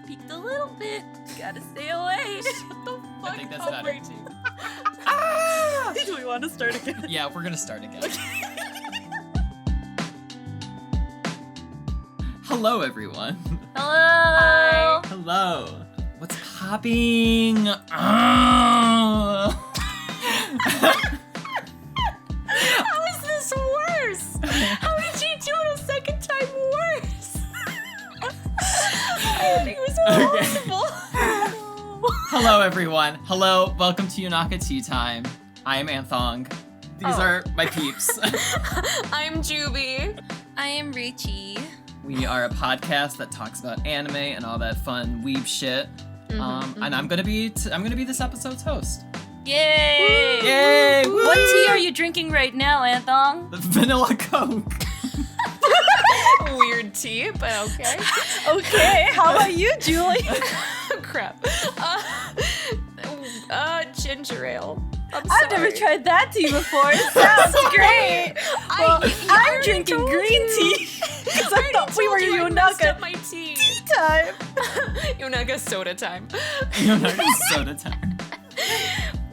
peeked a little bit. Gotta stay away. Shut the fuck I think that's up, better. Rachie. Do we want to start again? Yeah, we're gonna start again. Hello, everyone. Hello. Hello. What's popping? How is this worse? How did you do it a second time worse? I think it was impossible. Hello, everyone. Hello. Welcome to Yonaka Tea Time. I am Anthong. These are my peeps. I'm Juby. I am Richie. We are a podcast that talks about anime and all that fun weeb shit. And I'm gonna be this episode's host. Yay! Yay! Woo! What tea are you drinking right now, Anthong? The vanilla Coke. Weird tea, but okay. Okay, how about you, Julie? Crap. Ginger ale. I've never tried that tea before. It sounds great. Well, I'm drinking green tea. Because I thought we were Yonaka my tea. Time. Yonaka soda time. Yonaka soda time.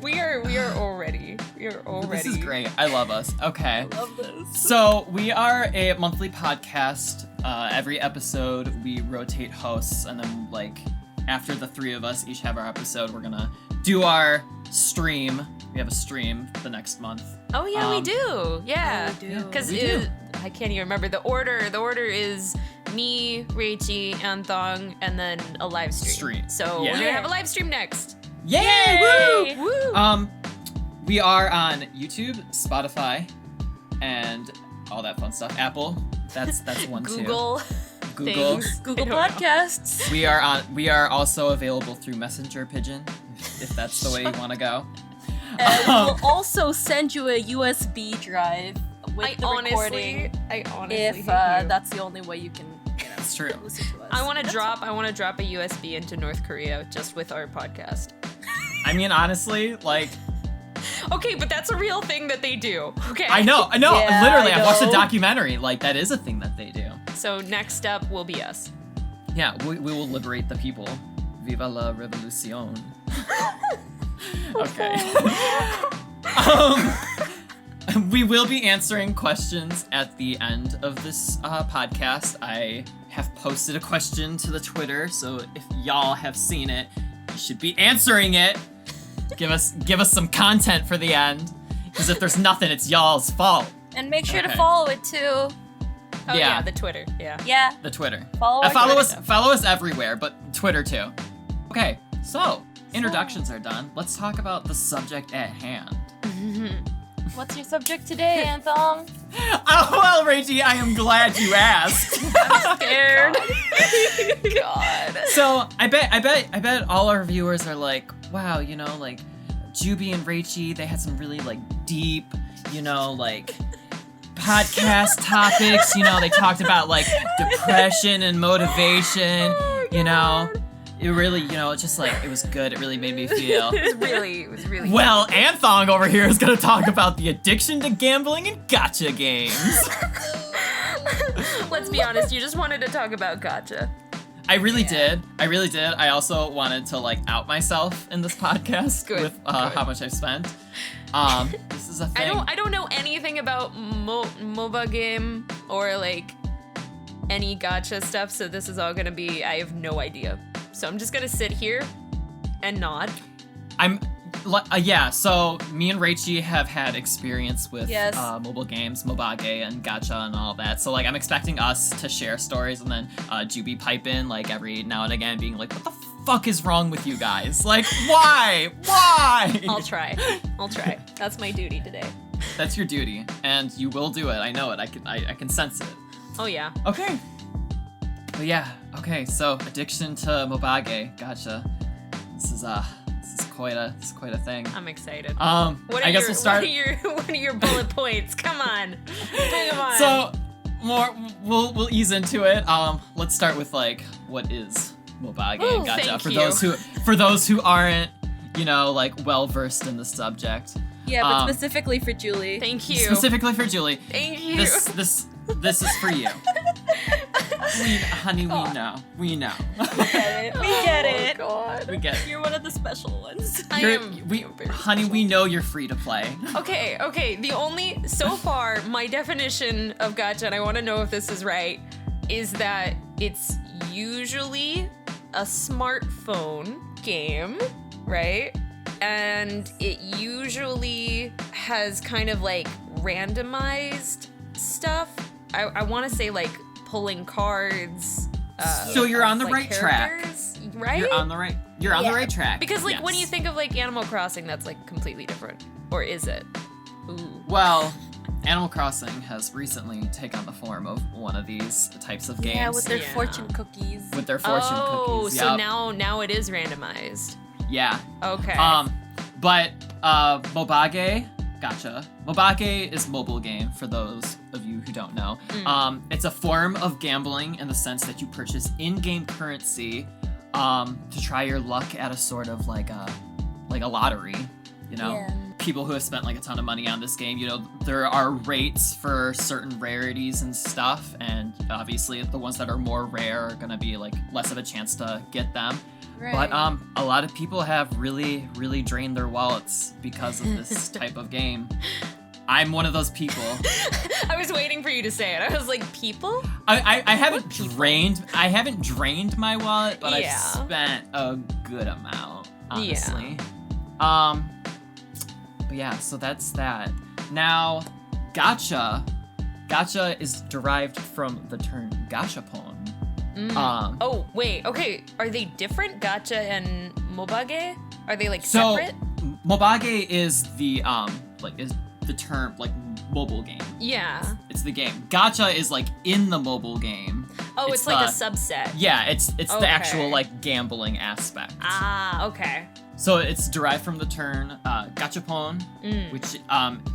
We are already. This is great. I love us. Okay. I love this. So we are a monthly podcast. Every episode we rotate hosts, and then after the three of us each have our episode, we're gonna do our stream. We have a stream the next month. Oh yeah, we do. Yeah. Oh, we do. Because We do. I can't even remember the order. The order is me, Rachie, Anthong, and then a live stream. So Yeah. we're gonna have a live stream next. Yay! Woo! Woo! We are on YouTube, Spotify, and all that fun stuff. Apple. That's one Google. too. Google. Things. Google I don't know. Podcasts. We are also available through Messenger Pigeon, if that's the way you want to go. And we'll also send you a USB drive with the recording I honestly if hate you. that's the only way you can That's true. listen to us. I want to drop a USB into North Korea just with our podcast. I mean, honestly, Okay, but that's a real thing that they do. Okay. I know, Yeah, literally, I I watched a know. documentary, that is a thing that they do. So next up will be us. Yeah, we will liberate the people. Viva la revolution. Okay. We will be answering questions at the end of this podcast. I have posted a question to the Twitter, so if y'all have seen it, you should be answering it. Give us some content for the end, because if there's nothing, it's y'all's fault. And make sure to Okay. follow it too. Oh Yeah. yeah, the Twitter. Yeah. Yeah, The Twitter. follow our Follow Twitter. us everywhere, but Twitter too. Okay, so introductions are done. Let's talk about the subject at hand. What's your subject today, Anthong? Oh well, Rachie, I am glad you asked. I'm scared. God. So I bet all our viewers are like, wow, Juby and Rachie, they had some really deep, podcast topics. They talked about depression and motivation. It really, it was good. It really made me feel. It was really Well, Anthong over here is gonna talk about the addiction to gambling and gacha games. Let's be honest, you just wanted to talk about gacha. I really did. I also wanted to out myself in this podcast Good, with good. how much I've spent. This is a thing. I don't know anything about MOBA game or any gacha stuff, so this is all gonna be, I have no idea. So I'm just gonna sit here and nod. So me and Rachie have had experience with Yes. mobile games, Mobage and Gacha and all that. So I'm expecting us to share stories, and then Juby pipe in every now and again, being like, "What the fuck is wrong with you guys? Why? Why?" I'll try. That's my duty today. That's your duty, and you will do it. I know it. I can sense it. Oh yeah. Okay. But yeah. Okay. So addiction to Mobage Gacha. This is quite a thing. I'm excited. I guess we'll start. What are your bullet points? Come on. Bring 'em on. So we'll ease into it. Let's start with what is Mobage Ooh, Gacha thank for those who aren't well versed in the subject. Yeah, but specifically for Julie. Thank you. Specifically for Julie. Thank you. This is for you. Honey, we know. We know. We get it. God. We get it. You're one of the special ones. Honey, we know you're free to play. Okay. So far, my definition of gacha, and I want to know if this is right, is that it's usually a smartphone game, right? And it usually has kind of like randomized stuff. I want to say like pulling cards. So you're on the like right track. Right? You're on the right track. Because like when yes. you think of like Animal Crossing, that's like completely different. Or is it? Ooh. Well, Animal Crossing has recently taken on the form of one of these types of games. Yeah, with their Yeah. fortune cookies. With their fortune cookies. So Yep. now it is randomized. Yeah. Okay. But Mobage Gacha. Mobage is mobile game for those of you who don't know. It's a form of gambling in the sense that you purchase in-game currency to try your luck at a sort of like a lottery, you know? Yeah. People who have spent like a ton of money on this game, you know, there are rates for certain rarities and stuff, and obviously the ones that are more rare are gonna be like less of a chance to get them. Right. But a lot of people have really, really drained their wallets because of this type of game. I'm one of those people. I was waiting for you to say it. I was like, people? I haven't drained my wallet, but Yeah. I've spent a good amount, honestly. But yeah, so that's that. Now, gacha is derived from the term gachapon. Oh, wait. Okay. Are they different? Gacha and Mobage? Are they like separate? Mobage is the is the term like mobile game. Yeah. It's the game. Gacha is like in the mobile game. Oh, it's like a subset. Yeah, it's the actual Okay. like gambling aspect. Ah, okay. So it's derived from the term gachapon, which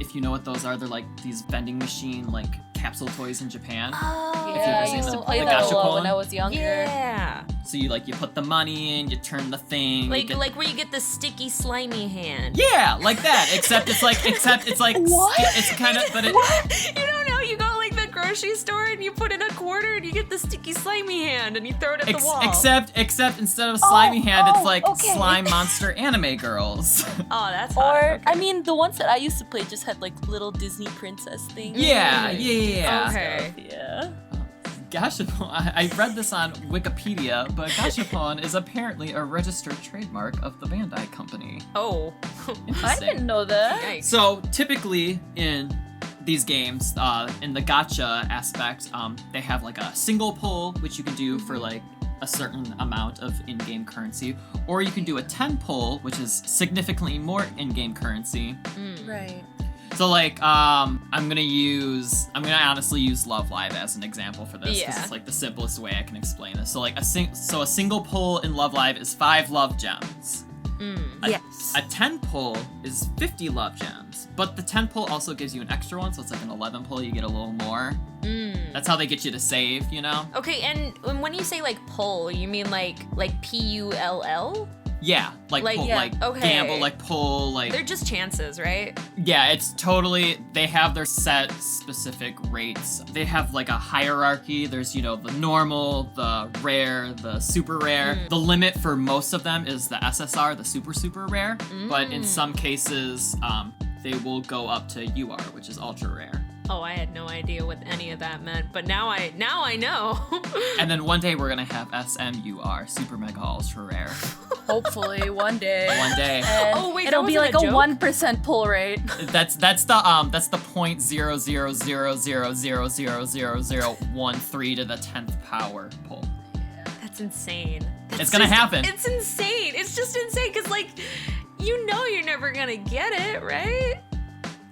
if you know what those are, they're like these vending machine like capsule toys in Japan. Oh, If you've Yeah, ever I seen used the to play the that a lot gachapon. when I was younger. Yeah. So you put the money in, you turn the thing. Like you get, where you get the sticky slimy hand. yeah, like that. Except it's like What? it's kind of but it. You don't know, you go like the grocery store and you put in a quarter and you get the sticky slimy hand and you throw it at the wall. Except instead of slimy hand, it's like okay. slime monster anime girls. Oh, that's hot. Or, Okay. I mean, the ones that I used to play just had like little Disney princess things. yeah. Okay. Yeah. Gachapon. I read this on Wikipedia, but Gachapon is apparently a registered trademark of the Bandai Company. Oh. I Interesting. didn't know that. Yikes. So typically in these games, in the gacha aspect, they have like a single pull, which you can do for like a certain amount of in-game currency, or you can do a 10 pull, which is significantly more in-game currency. Right. So like, I'm gonna honestly use Love Live as an example for this because Yeah. it's like the simplest way I can explain this. So like a single pull in Love Live is 5 love gems. Yes. A 10 pull is 50 love gems, but the 10 pull also gives you an extra one, so it's like an 11 pull, you get a little more. That's how they get you to save, you know? Okay, and when you say like pull, you mean like PULL? Yeah, like pull, yeah, like okay. gamble, like pull, like They're just chances, right? yeah, it's totally, they have their set specific rates. They have like a hierarchy. There's, the normal, the rare, the super rare. The limit for most of them is the SSR, the super rare. But in some cases, they will go up to UR, which is ultra rare. Oh, I had no idea what any of that meant, but now I know. And then one day we're gonna have SMUR, super mega ultra rare. Hopefully one day. One day. And Oh, wait, it'll that be like wasn't a a joke? 1% pull rate. That's the .000000013 to the 10th power pull. That's insane. It's gonna happen. It's insane. It's just insane because you're never gonna get it, right?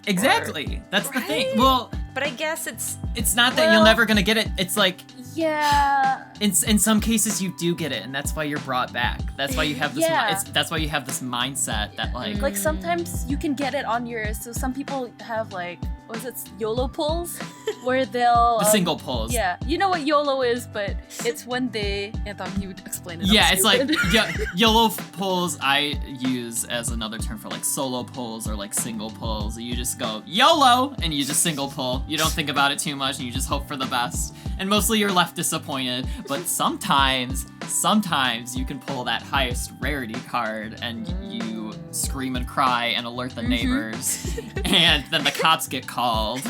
Exactly. That's the thing. Right? Well, But I guess it's it's not that you're never gonna get it. It's like Yeah. in some cases you do get it, and that's why you're brought back. That's why you have this. Yeah. That's why you have this mindset that like. Like sometimes you can get it on yours. So some people have was it YOLO pulls? Where they'll... The single pulls. Yeah. You know what YOLO is, but it's when they... I thought you would explain it. Yeah, it's like YOLO pulls I use as another term for like solo pulls or like single pulls. You just go YOLO and you just single pull. You don't think about it too much and you just hope for the best. And mostly you're left disappointed. But sometimes you can pull that highest rarity card and you scream and cry and alert the neighbors. And then the cops get called.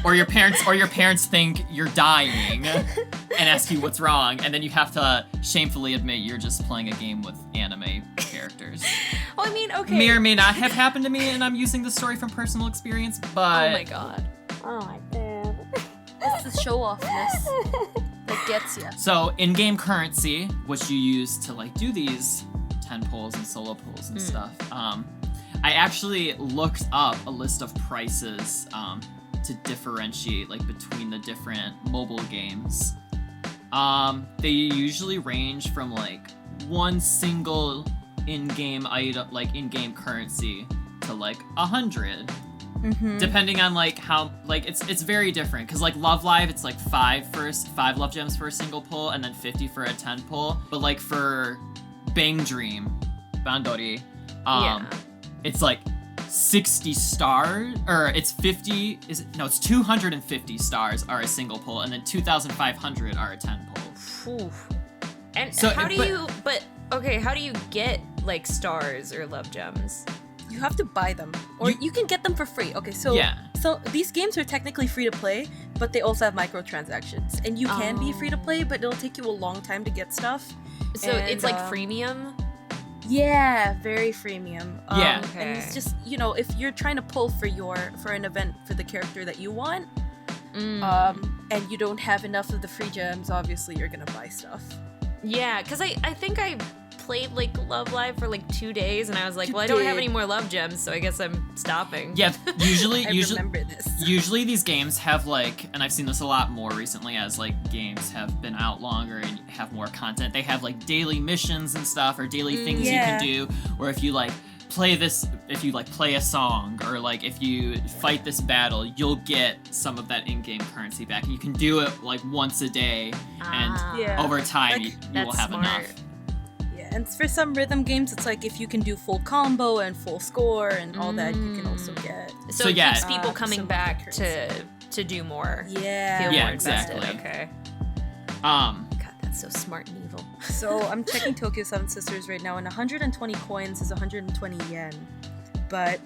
Or your parents think you're dying and ask you what's wrong, and then you have to shamefully admit you're just playing a game with anime characters. Well, I mean, okay. May or may not have happened to me, and I'm using the story from personal experience, but... Oh my god. Oh my god. That's the show-offness that gets you. So, in-game currency, which you use to, like, do these 10 pulls and solo pulls and stuff, I actually looked up a list of prices, to differentiate like between the different mobile games. They usually range from like one single in-game item, like in-game currency, to like 100, depending on like how like it's very different. Cause like Love Live, it's like 5 love gems for a single pull, and then 50 for a 10 pull. But like for Bang Dream, Bandori, it's like 60 stars, or it's 50, it's 250 stars are a single pull, and then 2,500 are a 10 pull. Oof. And So, how do you get like stars or love gems? You have to buy them, or you can get them for free. Okay, so these games are technically free to play, but they also have microtransactions, and you can be free to play, but it'll take you a long time to get stuff. So it's like freemium? Yeah, very freemium. Okay. And it's just, if you're trying to pull for an event for the character that you want, and you don't have enough of the free gems, obviously you're gonna buy stuff. Yeah, because I think I played like Love Live for like 2 days, and I was like, I don't have any more love gems, so I guess I'm stopping. Yeah, usually remember this. Usually these games have like, and I've seen this a lot more recently as like games have been out longer and have more content. They have like daily missions and stuff, or daily things you can do, or if you like play a song, or like if you fight this battle, you'll get some of that in-game currency back. You can do it like once a day, and over time you will have enough. And for some rhythm games, it's like if you can do full combo and full score and all that, you can also get. So it keeps people coming back to do more. Yeah. Feel more invested. Exactly. Okay. God, that's so smart and evil. So I'm checking Tokyo Seven Sisters right now, and 120 coins is 120 yen, but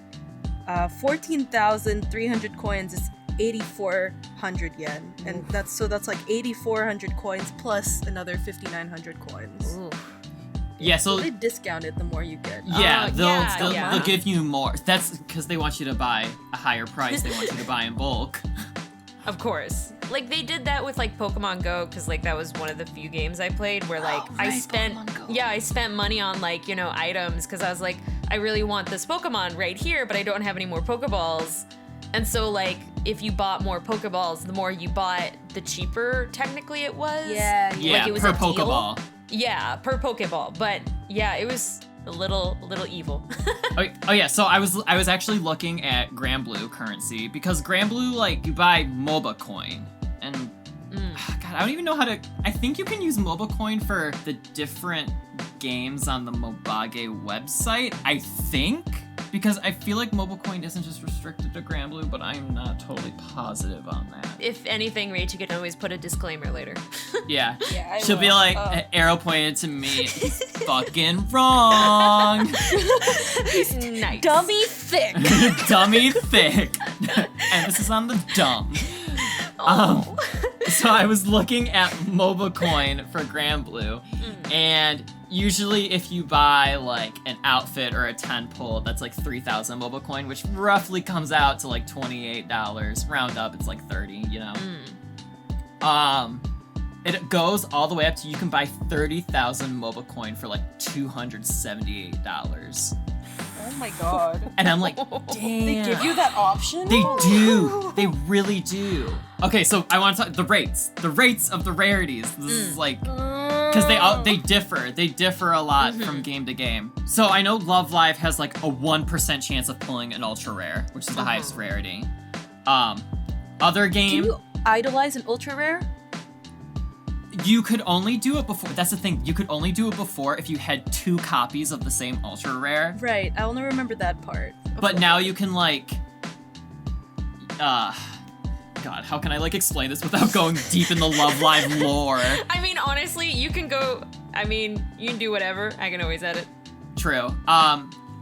14,300 coins is 8,400 yen, and that's like 8,400 coins plus another 5,900 coins. Ooh. Yeah, so they discount it the more you get. Yeah, they'll give you more. That's because they want you to buy a higher price. They want you to buy in bulk. Of course. Like, they did that with, like, Pokemon Go, because, like, that was one of the few games I played where, like, I spent money on, like, items, because I was like, I really want this Pokemon right here, but I don't have any more Pokeballs. And so, like, if you bought more Pokeballs, the more you bought, the cheaper, technically, it was. Yeah, like, it was per a deal. Pokeball. Yeah, per Pokeball. But, yeah, it was a little evil. Oh yeah, so I was actually looking at Granblue currency, because Granblue, like, you buy MOBA coin, and God, I don't even know how to. I think you can use MOBA coin for the different games on the Mobage website. I think, because I feel like MOBA coin isn't just restricted to Granblue, but I'm not totally positive on that. If anything, Rachel can always put a disclaimer later. Yeah. Yeah, She'll be like, arrow pointed to me, fucking wrong. Nice. Dummy thick. Dummy thick. Emphasis on the dumb. So I was looking at MOBA coin for Granblue, and usually if you buy like an outfit or a 10 pull, that's like 3,000 MOBA coin, which roughly comes out to like $28. Round up, it's like 30, It goes all the way up to, you can buy 30,000 MOBA coin for like $278. Oh my god. And I'm like, damn. They give you that option? They do. They really do. Okay, so I want to talk the rates. The rates of the rarities. This is like, because they differ. They differ a lot from game to game. So I know Love Live has like a 1% chance of pulling an ultra rare, which is the highest rarity. Other game. Can you idolize an ultra rare? You could only do it before. That's the thing. You could only do it before if you had 2 copies of the same ultra rare. Right. I only remember that part. But now you can like. God, how can I like explain this without going deep in the Love Live lore? I mean, honestly, you can go. I mean, you can do whatever. I can always edit. True.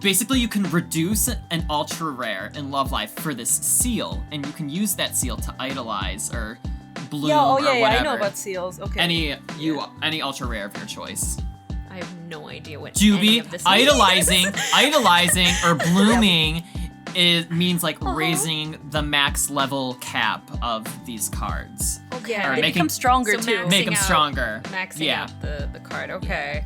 Basically, you can reduce an ultra rare in Love Live for this seal, and you can use that seal to idolize or bloom or whatever. I know about seals. Okay. Any ultra rare of your choice. I have no idea what Juby, any of this is. idolizing or blooming means like raising the max level cap of these cards. Okay. Or they become stronger too. Make them stronger. Maxing out the card. Okay.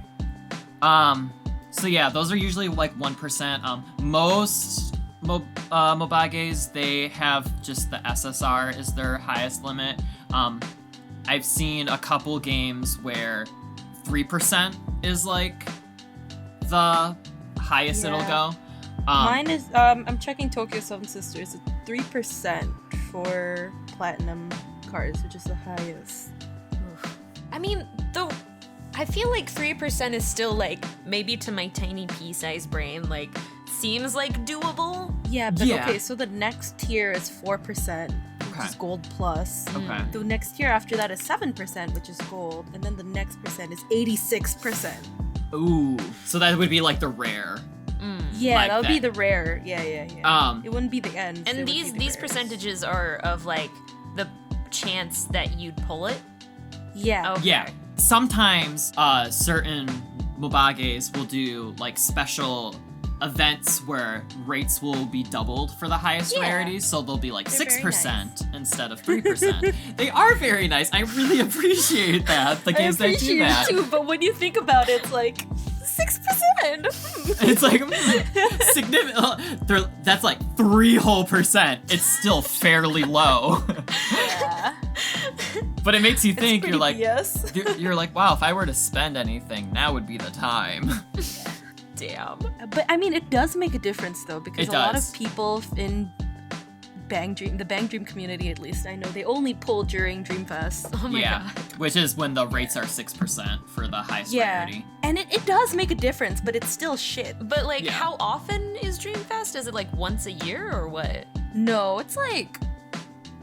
So yeah, those are usually like 1%. Most Mobages, they have just the SSR is their highest limit. I've seen a couple games where 3% is like the highest it'll go. Mine is, I'm checking Tokyo Seven Sisters, it's 3% for platinum cards, which is the highest. I mean, I feel like 3% is still like, maybe to my tiny pea-sized brain, like, seems like doable. Yeah, but okay, so the next tier is 4%, which is gold plus. Okay. The next tier after that is 7%, which is gold, and then the next percent is 86%. Ooh, so that would be like the rare. Yeah, like that would be the rare. Yeah. It wouldn't be the end. And these percentages are of like the chance that you'd pull it. Yeah. Okay. Yeah. Sometimes certain Mobages will do like special events where rates will be doubled for the highest rarities, so they'll be like 6% instead of 3%. They are very nice. I really appreciate that. The games that do that. Too, but when you think about it, it's like 6%. It's like significant. That's like 3 whole %. It's still fairly low. Yeah. But it makes you think. It's You're like, yes. you're like, wow. If I were to spend anything, now would be the time. Damn. But I mean, it does make a difference though, because It a lot does. of people in the Bang Dream community, at least I know, they only pull during Dreamfest. Oh my god. Which is when the rates are 6% for the highest rarity. And it does make a difference, but it's still shit. But like, how often is Dreamfest? Is it like once a year or what? No, it's like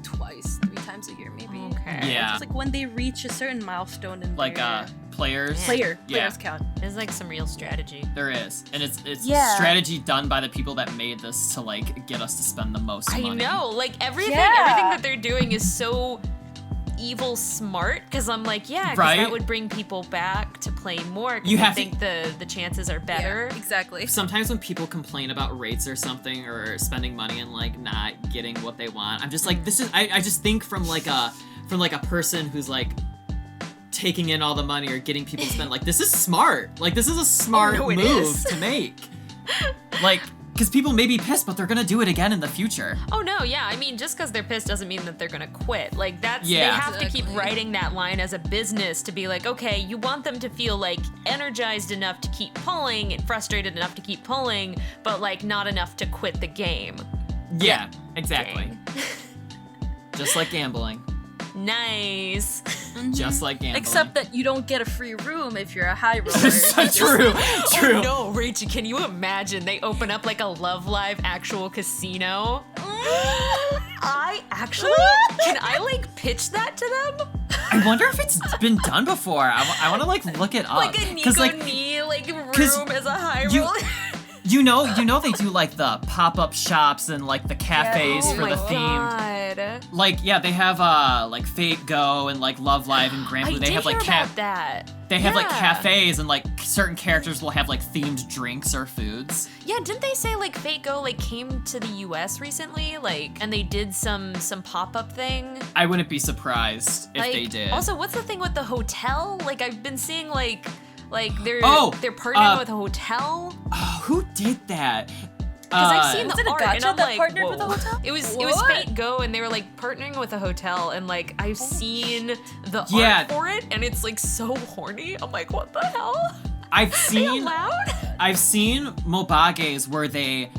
twice, 3 times a year maybe. Okay. Yeah. It's like when they reach a certain milestone in Like their players. players Yeah. count. There's like some real strategy. There is, and it's Yeah. strategy done by the people that made this to like get us to spend the most money. I know, like everything Yeah. that they're doing is so evil smart, because I'm like, yeah, because Right? that would bring people back to play more. 'Cause You I have to- think the chances are better. Yeah, exactly. Sometimes when people complain about rates or something or spending money and like not getting what they want, I'm just like, this is. I just think from like a person who's like taking in all the money or getting people to spend. Like, this is smart. Like, this is a smart no, it move is. to make. Like, because people may be pissed, but they're gonna do it again in the future. Oh no, yeah. I mean, just because they're pissed doesn't mean that they're gonna quit. Like they Yeah. have to keep Exactly. writing that line as a business to be like, okay, you want them to feel like energized enough to keep pulling and frustrated enough to keep pulling, but like not enough to quit the game. Yeah, exactly. Dang. Just like gambling. Nice. Just like gambling. Except that you don't get a free room if you're a high roller. True. Oh no, Rachel, can you imagine they open up like a Love Live actual casino? Can I like pitch that to them? I wonder if it's been done before. I want to like look it up. Like a Nico like, Knee like 'cause room as a high you- roller? you know they do like the pop-up shops and like the cafes Oh for my the themed. God. Like they have like Fate Go and like Love Live and Grand Blue. I They did have like hear about that. they have like Yeah. cafes and like certain characters will have like themed drinks or foods. Yeah, didn't they say like Fate Go like came to the US recently? Like, and they did some pop-up thing? I wouldn't be surprised if Like, they did. Also, what's the thing with the hotel? Like, I've been seeing like they're partnering with a hotel. Oh, who did that? Because I've seen Was the it a art, and gacha I'm that like, partnered whoa. with a hotel? It was What? Fate Go, and they were like partnering with a hotel, and like I've seen the Yeah. art for it, and it's like so horny. I'm like, what the hell? I've Are they seen allowed? I've seen Mobages where they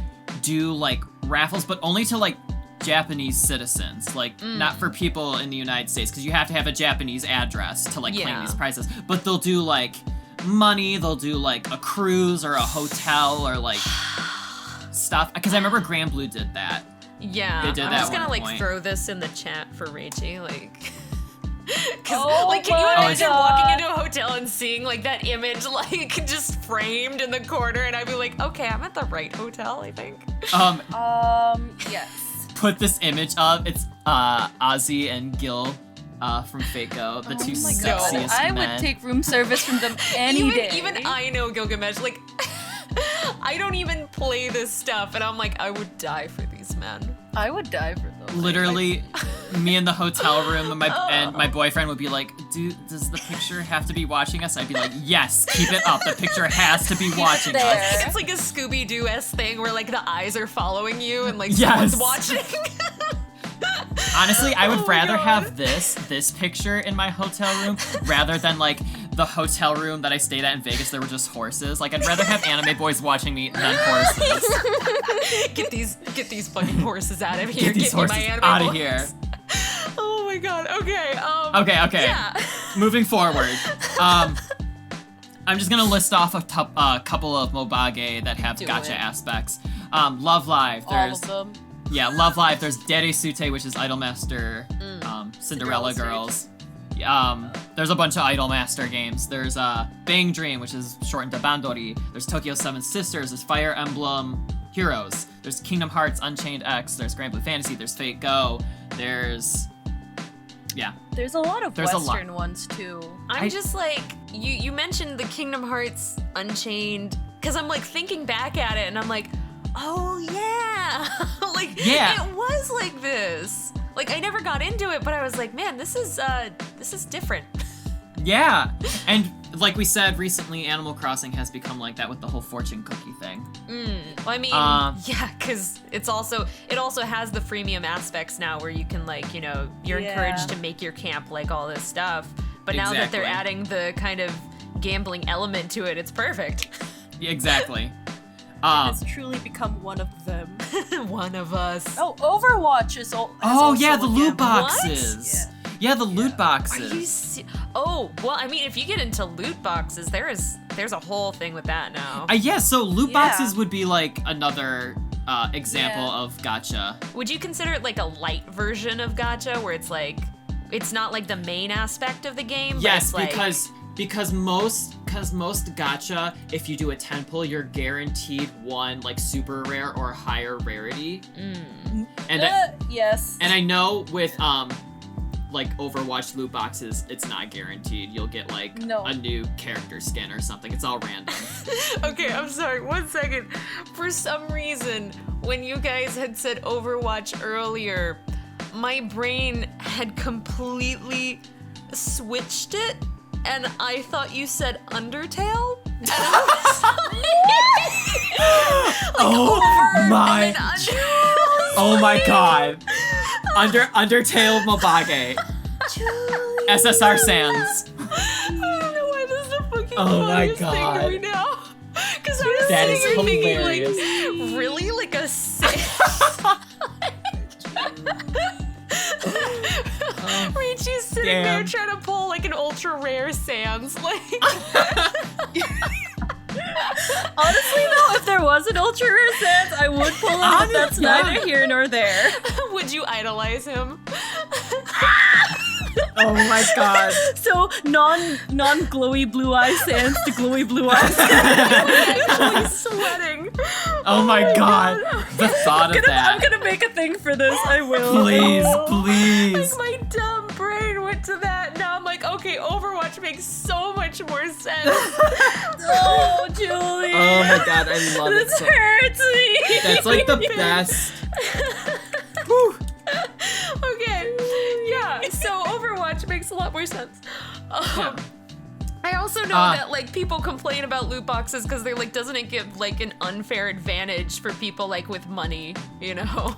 do like raffles, but only to like Japanese citizens, like not for people in the United States, because you have to have a Japanese address to like claim these prizes. But they'll do like money, they'll do like a cruise or a hotel or like stuff. Because I remember Grand Blue did that. Yeah, they did I'm that just gonna like point. throw this in the chat for Rachie, like. Cause, Oh like, can you my imagine God. walking into a hotel and seeing like that image like just framed in the corner, and I'd be like, okay, I'm at the right hotel, I think. Yes. Put this image up. It's Ozzy and Gil from Fako, the two Oh my God. sexiest I men. would take room service from them any day. Even I know Gilgamesh. Like, I don't even play this stuff, and I'm like, I would die for these men. I would die for them. Literally, me in the hotel room, and my boyfriend would be like, does the picture have to be watching us? I'd be like, yes, keep it up. The picture has to be watching us. there. It's like a Scooby-Doo-esque thing where like the eyes are following you and like Yes. someone's watching. Honestly, I would Oh my rather God. have this picture in my hotel room rather than like the hotel room that I stayed at in Vegas. There were just horses. Like I'd rather have anime boys watching me than horses. Get these fucking horses out of here. Get these me my horses anime out of boys. here. Oh my God. Okay. Okay. Yeah. Moving forward. I'm just gonna list off a couple of Mobage that have Do gacha it. aspects. Love Live. All There's of them. Yeah, Love Live. There's Dere Sute, which is Idolmaster, Cinderella Cinderella Girls. There's a bunch of Idolmaster games. There's Bang Dream, which is shortened to Bandori. There's Tokyo Seven Sisters. There's Fire Emblem Heroes. There's Kingdom Hearts Unchained X. There's Grand Blue Fantasy. There's Fate Go. There's There's a lot of There's a lot. Western ones too. I'm just like, you mentioned the Kingdom Hearts Unchained, because I'm like thinking back at it and I'm like, oh yeah. Like, Yeah. it was like this. Like, I never got into it, but I was like, man, this is different. Yeah, and like we said recently, Animal Crossing has become like that with the whole fortune cookie thing. Well, I mean, yeah, because it also has the freemium aspects now where you can like, you know, you're Yeah. encouraged to make your camp like all this stuff. But now that they're Exactly. adding the kind of gambling element to it, it's perfect. Yeah, exactly. Has truly become one of them. One of us. Oh, Overwatch is all. Oh yeah, the loot box. boxes. Yeah, the loot Are boxes. you oh, well, I mean, if you get into loot boxes, there's a whole thing with that now. Yeah, so loot Yeah. boxes would be like another example Yeah. of gacha. Would you consider it like a light version of gacha where it's like, it's not like the main aspect of the game? Yes, but it's like, because most gacha, if you do a 10 pull, you're guaranteed one like super rare or higher rarity. And Yes. and I know with like Overwatch loot boxes, it's not guaranteed. You'll get like No. a new character skin or something. It's all random. Okay, I'm sorry, 1 second. For some reason, when you guys had said Overwatch earlier, my brain had completely switched it, and I thought you said Undertale? And I was like, Oh over my- and then under. Oh my god. Undertale Mobage. SSR Sans. I don't know why this is the fucking Oh my funniest thing to God. me now. Because I was That sitting is here thinking, hilarious. like, really? Like a Ricci's sitting there Damn. trying to pull like an ultra rare Sans. Like, Honestly, though, if there was an ultra rare Sans, I would pull it, but that's Yeah. neither here nor there. would you idolize him? Oh my god. So non-glowy blue eye Sans to glowy blue eye Sans. Actually sweating. Oh my god. The thought of I'm that. gonna make a thing for this. I will. Please, please. Like, my dumb brain went to that. Now I'm like, okay, Overwatch makes so much more sense. Oh, Julie. Oh my god, I love it This so. hurts me. That's like the best. Whew. Okay, yeah, so Overwatch makes a lot more sense. I also know that like people complain about loot boxes because they're like, doesn't it give like an unfair advantage for people like with money, you know?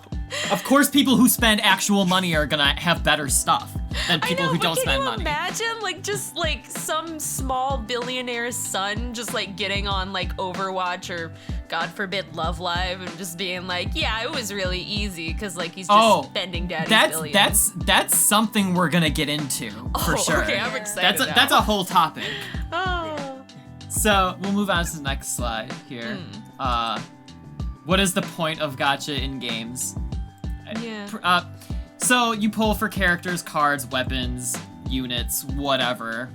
Of course, people who spend actual money are gonna have better stuff than people I know, who but don't can spend you money. imagine like just like some small billionaire's son just like getting on like Overwatch or God forbid, Love Live and just being like, yeah, it was really easy because like he's just spending daddy's billions. That's something we're gonna get into for sure. Okay, I'm excited. That's a whole topic. Oh. So we'll move on to the next slide here. What is the point of gacha in games? Yeah. So you pull for characters, cards, weapons, units, whatever.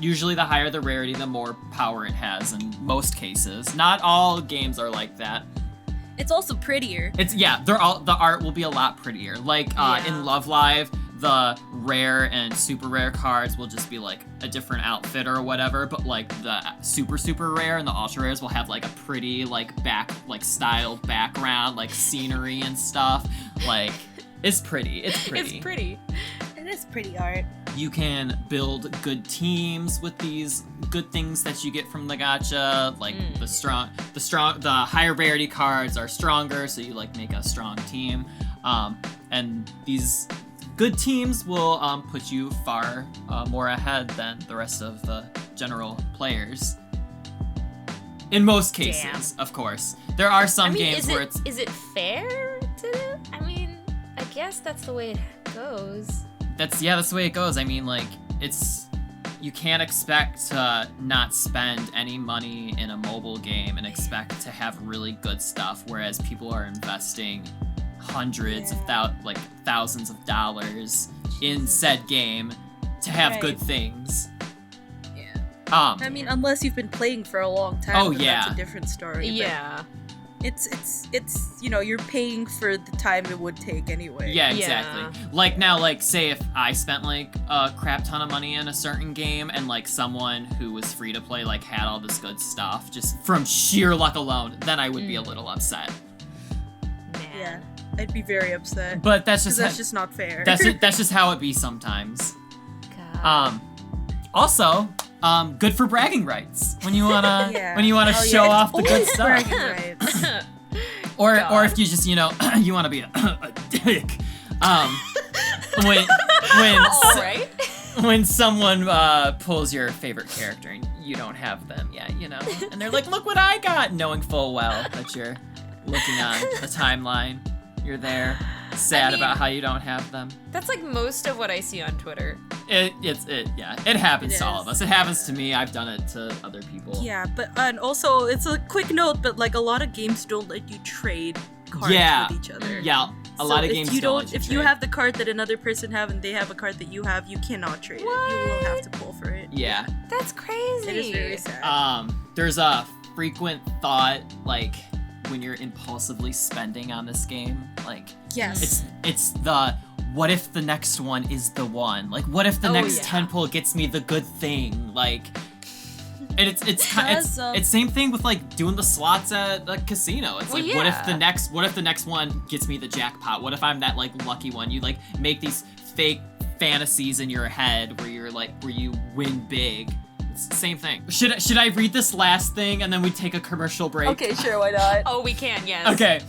Usually the higher the rarity, the more power it has in most cases. Not all games are like that. It's also prettier. The art will be a lot prettier. Like in Love Live, the rare and super rare cards will just be like a different outfit or whatever, but like the super rare and the ultra rares will have like a pretty like styled background, like scenery and stuff. Like it's pretty. It's pretty. It's pretty. It is pretty art. You can build good teams with these good things that you get from the gacha. Like the higher rarity cards are stronger, so you like make a strong team. And these good teams will put you far more ahead than the rest of the general players. In most cases, of course. There are some games where it's... Is it fair to do? I mean, I guess that's the way it goes. That's the way it goes. I mean, like, you can't expect to not spend any money in a mobile game and expect to have really good stuff, whereas people are investing hundreds of thousands of dollars in said game to have good things. Yeah. I mean, unless you've been playing for a long time, that's a different story. Yeah. It's you're paying for the time it would take anyway. Yeah, exactly. Yeah. Like now, like say if I spent like a crap ton of money in a certain game and like someone who was free to play like had all this good stuff just from sheer luck alone, then I would be a little upset. Man. Yeah, I'd be very upset. But that's just not fair. That's just how it be sometimes. God. Also, good for bragging rights when you wanna show off the good stuff. Bragging rights. or if you just you wanna be a dick. When someone pulls your favorite character and you don't have them yet, and they're like, look what I got, knowing full well that you're looking on the timeline, you're there. Sad about how you don't have them. That's like most of what I see on Twitter. It happens to all of us. It happens to me. I've done it to other people. Yeah, and also it's a quick note, but like a lot of games don't let you trade cards with each other. Yeah, a lot of games don't let you if trade. you have the card that another person have and they have a card that you have, you cannot trade it. You will have to pull for it. Yeah. That's crazy. It is very sad. There's a frequent thought like when you're impulsively spending on this game, like it's the what if the next one is the one? Like what if the next 10 pull gets me the good thing? Like and it's same thing with like doing the slots at a casino. It's like what if the next one gets me the jackpot? What if I'm that like lucky one? You like make these fake fantasies in your head where you win big. Same thing. Should I read this last thing and then we take a commercial break? Okay, sure, why not? Oh, we can, yes. Okay.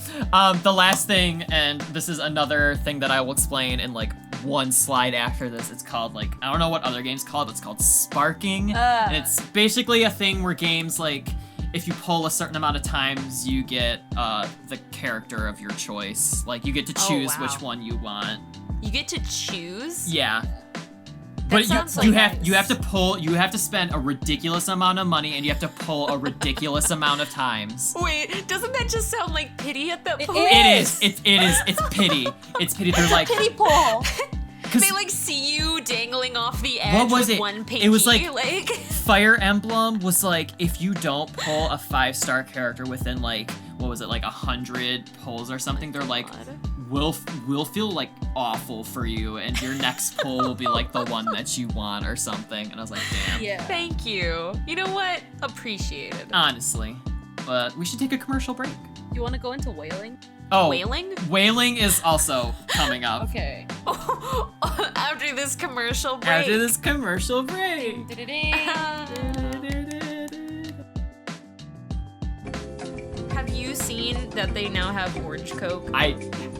The last thing, and this is another thing that I will explain in like one slide after this. It's called like, I don't know what other game's called. It's called sparking. And it's basically a thing where games like, if you pull a certain amount of times, you get the character of your choice. Like you get to choose which one you want. You get to choose? Yeah. But you have to spend a ridiculous amount of money and you have to pull a ridiculous amount of times. Wait, doesn't that just sound like pity at that point? It is. It's pity. It's pity. They're like pity pull. They like see you dangling off the edge with one pinky. It was like Fire Emblem was like if you don't pull a 5-star character within like what was it like 100 pulls or something, they're like we'll feel like awful for you and your next pull will be like the one that you want or something. And I was like, damn. Yeah. Thank you. You know what? Appreciated. Honestly. But we should take a commercial break. You want to go into whaling? Oh, whaling? Whaling is also coming up. Okay. After this commercial break. After this commercial break. Have you seen that they now have orange Coke?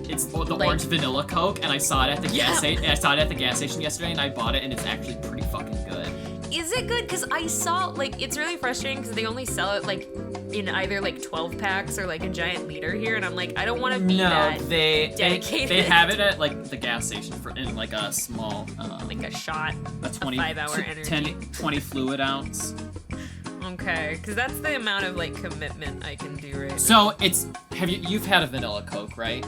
It's the orange vanilla Coke, and I saw it at the gas station. I saw it at the gas station yesterday, and I bought it, and it's actually pretty fucking good. is it good? Because I saw, like, it's really frustrating because they only sell it, like, in either, like, 12 packs or, like, a giant liter here, and I'm like, I don't want to be that dedicated. They have it at, like, the gas station in, like, a small... like a shot, a 5-hour energy. 20 fluid ounce. Okay, because that's the amount of, like, commitment I can do right now. So, you've had a vanilla Coke, right?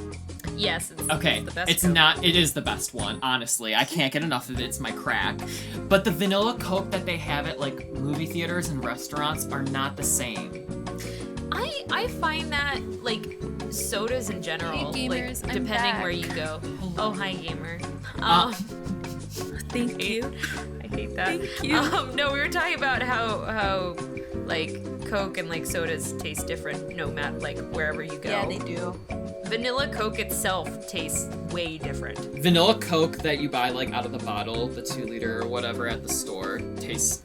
Yes, it's the best Coke. It is the best one, honestly. I can't get enough of it, it's my crack. But the vanilla Coke that they have at, like, movie theaters and restaurants are not the same. I find that, like, sodas in general, hey, gamers, like, depending where you go. Hello. Oh, hi, gamer. Thank you. I hate that. Thank you. No, we were talking about how like Coke and like sodas taste different no matter like wherever you go. Yeah, they do. Vanilla Coke itself tastes way different. Vanilla Coke that you buy like out of the bottle, the 2-liter or whatever at the store, tastes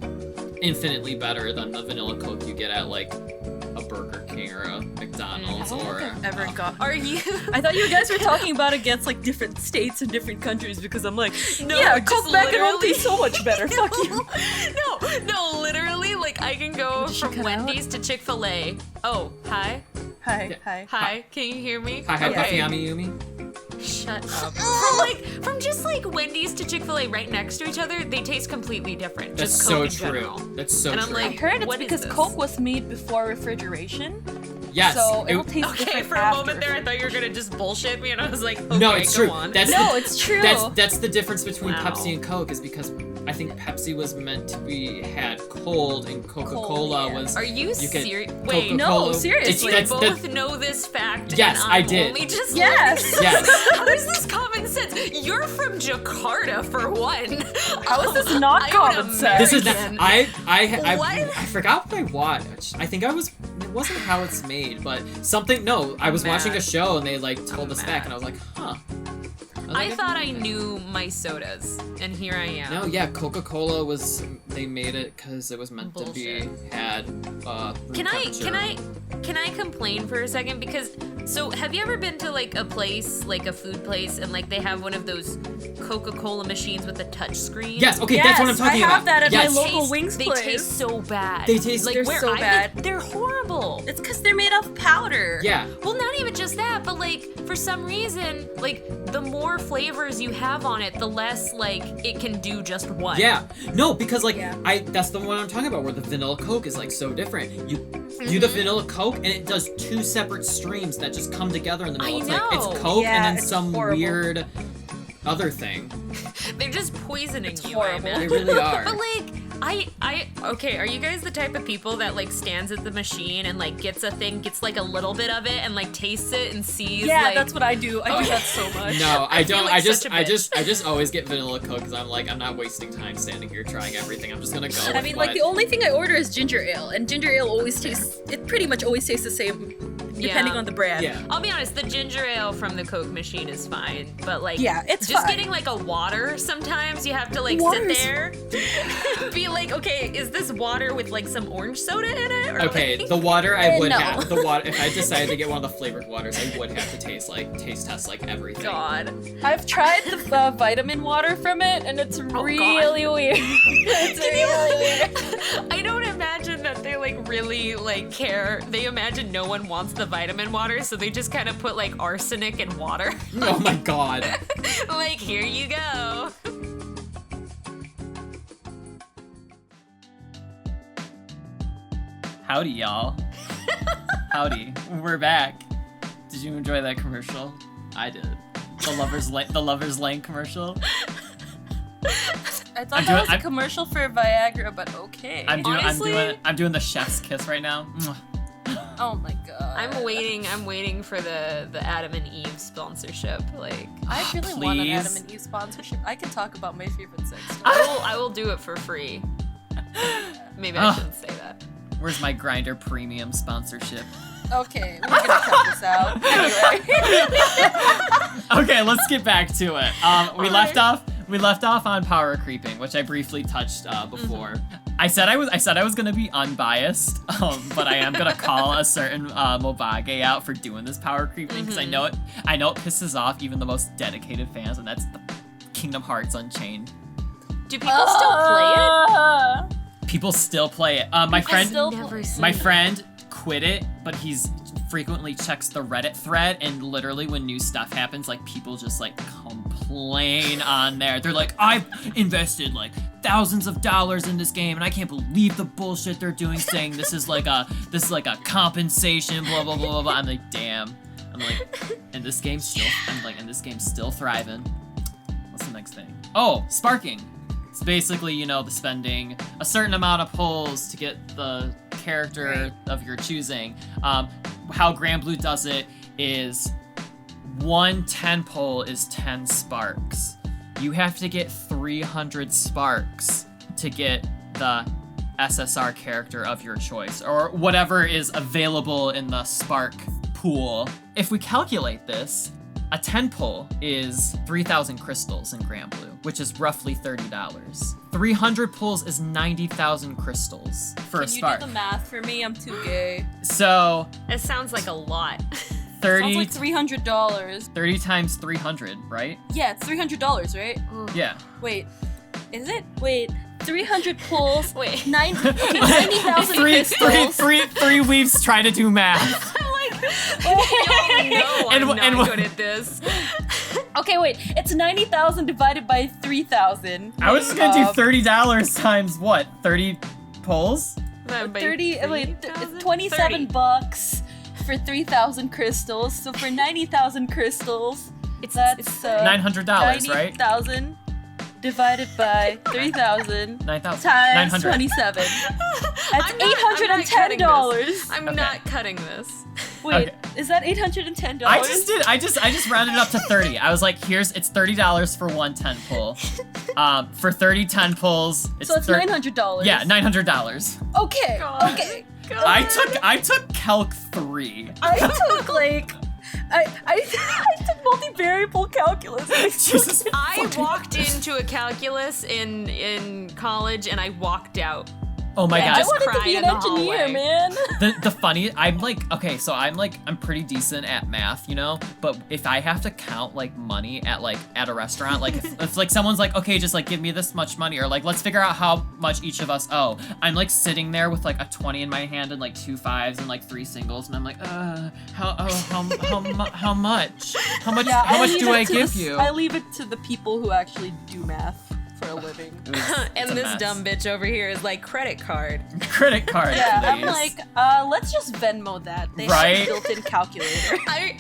infinitely better than the vanilla Coke you get at like a Burger King or a McDonald's or I've ever got. Are you? I thought you guys were talking about against like different states and different countries because I'm like, no, yeah, just Coke back at home literally- tastes so much better. Fuck you. No, literally, like I can go from Wendy's to Chick-fil-A. Oh, hi. Hi. Can you hear me? Hi, Okay. Yami Yumi. Shut up. From just like Wendy's to Chick-fil-A right next to each other, they taste completely different. That's just so Coke in true. general. That's so And I'm true. like, I heard it's what is because this? Coke was made before refrigeration. Yes. So it'll taste Okay, different for a after. moment there, I thought you were gonna just bullshit me, and I was like, okay, No, it's go true. on. It's true. That's the difference between Wow. Pepsi and Coke is because I think Pepsi was meant to be had cold and Coca-Cola Cold, yeah. was. Are you could- serious? Wait, No, seriously. we both know this fact. Yes, and I I'm did. Only just Yes. learning. Yes. How is this common sense? You're from Jakarta for one. How is this not I'm common sense? This is not, American. I What? forgot what I watched. I think it wasn't how it's made, but something. No, I was watching a mad. show and they like told I'm us back, mad. and I was like, huh. I thought I knew my sodas, and here I am. No, yeah, Coca-Cola was. They made it because it was meant to be Bullshit. had. Room Can I complain for a second? Because so have you ever been to like a place, like a food place, and like they have one of those Coca-Cola machines with a touch screen? Yes. Okay, that's what I'm talking I about. have that at Yes. my local wings They place. taste so bad. They taste- like They're where so I bad. live, they're horrible. It's because they're made of powder. Yeah. Well, not even just that, but like for some reason, like the more flavors you have on it, the less like it can do just one. Yeah. No, because like Yeah. that's the one I'm talking about where the vanilla Coke is like so different. You do the vanilla Coke and it does 2 separate streams that just come together in the middle. I It's like it's know. Coke Yeah, and then it's some horrible. weird other thing. They're just poisoning It's you. horrible. I They imagine. really are. But like, okay, are you guys the type of people that like stands at the machine and like gets like a little bit of it and like tastes it and sees? Yeah, like, that's what I do. I do Okay. that so much. No, I feel don't. like I such a just always get vanilla Coke because I'm like I'm not wasting time standing here trying everything. I'm just gonna go. I with mean, what- like the only thing I order is ginger ale, and ginger ale always tastes. It pretty much always tastes the same, depending Yeah. on the brand. Yeah. I'll be honest, the ginger ale from the Coke machine is fine, but like, Yeah, it's just fine. getting like a water. Sometimes you have to like Water's- sit there, be like, okay, is this water with like some orange soda in it? Or Okay, like... the water I would no. have. The water. If I decided to get one of the flavored waters, I would have to taste test like everything. God. I've tried the vitamin water from it, and it's really weird. It's really weird. I don't imagine that they like really like care. They imagine no one wants the vitamin water, so they just kind of put like arsenic in water. Oh my god. Like, here you go. Howdy, y'all. Howdy. We're back. Did you enjoy that commercial? I did. The Lover's Lane commercial. I thought that was a commercial for Viagra, but okay. I'm Honestly- doing the chef's kiss right now. Mwah. Oh my god. I'm waiting for the Adam and Eve sponsorship. Like, I really want an Please. Adam and Eve sponsorship. I can talk about my favorite sex story. I will do it for free. Maybe I shouldn't say that. Where's my Grinder Premium sponsorship? Okay, we're gonna cut this out. Anyway. Okay, let's get back to it. We left off on power creeping, which I briefly touched before. I said I was gonna be unbiased, but I am gonna call a certain Mobage out for doing this power creeping because I know it pisses off even the most dedicated fans, and that's the Kingdom Hearts Unchained. Do people still play it? People still play it. My friend quit it, but he's frequently checks the Reddit thread, and literally when new stuff happens, like people just like complain on there. They're like, I've invested like thousands of dollars in this game and I can't believe the bullshit they're doing, saying this is like a compensation, blah blah blah blah blah. I'm like, damn. I'm like, and this game's still thriving. What's the next thing? Oh, sparking. It's basically, the spending a certain amount of pulls to get the character of your choosing. How Granblue does it is 1 10 pull is 10 sparks. You have to get 300 sparks to get the SSR character of your choice, or whatever is available in the spark pool. If we calculate this, a 10 pull is 3,000 crystals in Granblue, which is roughly $30. 300 pulls is 90,000 crystals for a spark. Can you do the math for me? I'm too gay. So it sounds like a lot. 30. Sounds like $300. 30 times 300, right? Yeah, it's $300, right? Yeah. Wait, is it? Wait, 300 pulls. Wait. 90,000 crystals. Three weaves try to do math. I'm not good at this. Okay, wait. It's 90,000 divided by 3,000. I was just gonna do $30 times what? 30 pulls? 27 bucks for 3,000 crystals. So for 90,000 crystals, that's $900, right? 90,000 divided by 3,000 9,000 times 900. 27. That's $810. I'm not cutting this. Wait, is that $810? I just rounded it up to 30. I was like, it's $30 for 1 10 pull. For 30 10 pulls, it's $900. Yeah, $900. Okay. God. Okay. God. I took Calc 3. I took I took multivariable calculus. Jesus. I walked into a calculus in college and I walked out. Oh my god. I wanted to be an engineer, man. The funny, I'm pretty decent at math, but if I have to count like money at a restaurant, like if like someone's like, okay, just like give me this much money, or like let's figure out how much each of us owe. I'm like sitting there with like a 20 in my hand and like 2 5s and like 3 singles, and I'm like, how much? How much do I give you? I leave it to the people who actually do math for a living. And this dumb bitch over here is like, credit card. Credit card, yeah, please. I'm like, let's just Venmo that. They right? have a built-in calculator. I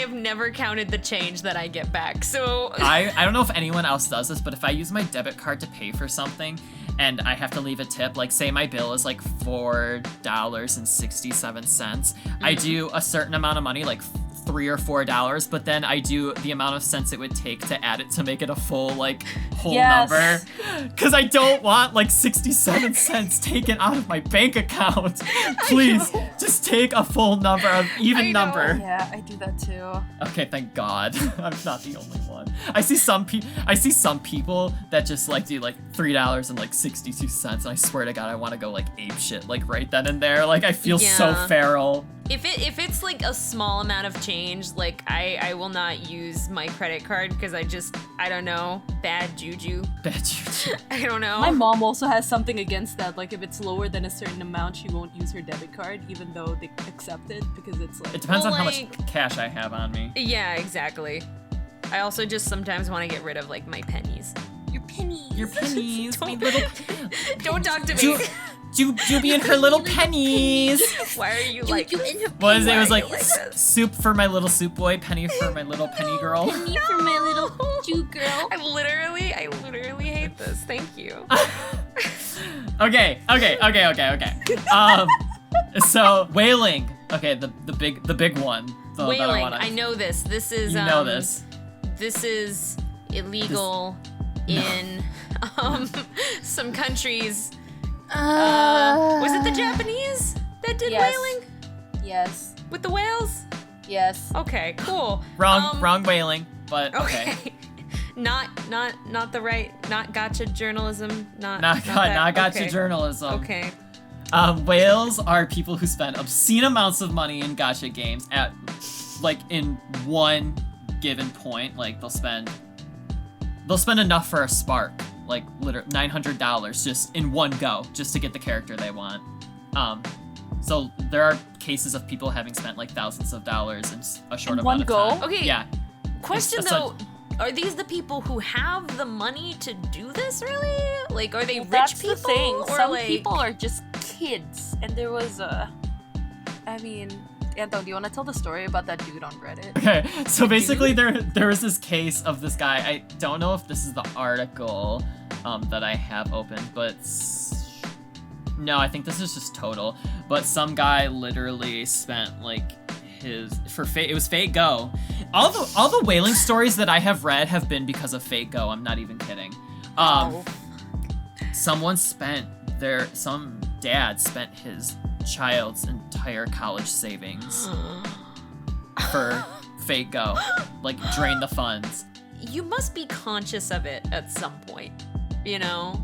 have never counted the change that I get back. So I don't know if anyone else does this, but if I use my debit card to pay for something and I have to leave a tip, like say my bill is like $4.67, I do a certain amount of money, like $3 or $4, but then I do the amount of cents it would take to add it to make it a full whole number, because I don't want 67 cents taken out of my bank account. Please just take a full number, an even number. Yeah, I do that too. Okay, thank God. I'm not the only one. I see some people that just do $3.62, and I swear to God I want to go ape shit right then and there. I feel so feral. If it's a small amount of change, I will not use my credit card because I don't know, bad juju. Bad juju. I don't know. My mom also has something against that. If it's lower than a certain amount, she won't use her debit card, even though they accept it, because it's It depends on how much cash I have on me. Yeah, exactly. I also just sometimes want to get rid of my pennies. Your pennies. Your pennies. Don't talk to me. Juby and her little pennies. Why are you What is it? It was soup for my little soup boy, penny for my little penny girl. Penny for my little Jew girl. I literally hate this. Thank you. Okay. So whaling. Okay, the big one. Whaling. I know this. This is You know this. This is illegal in some countries. Was it the Japanese that did whaling? Yes. With the whales? Yes. Okay, cool. Wrong whaling, but okay. Not the right, not gotcha journalism, not gotcha okay. journalism. Okay. Whales are people who spend obscene amounts of money in gacha games at in one given point. They'll spend enough for a spark. like literally $900 just in one go, just to get the character they want. So there are cases of people having spent like thousands of dollars in a short amount of time. Okay. Yeah. Question though, are these the people who have the money to do this really? Like, are they rich people? That's the thing. Or some like... people are just kids. And there was Anton, do you want to tell the story about that dude on Reddit? Okay, so basically there was this case of this guy. I don't know if this is the article that I have open, but no, I think this is just total. But some guy literally spent like it was Fate Go. All the whaling stories that I have read have been because of Fate Go. I'm not even kidding. Some dad spent his child's entire college savings for Fate Go, like drain the funds. You must be conscious of it at some point, you know?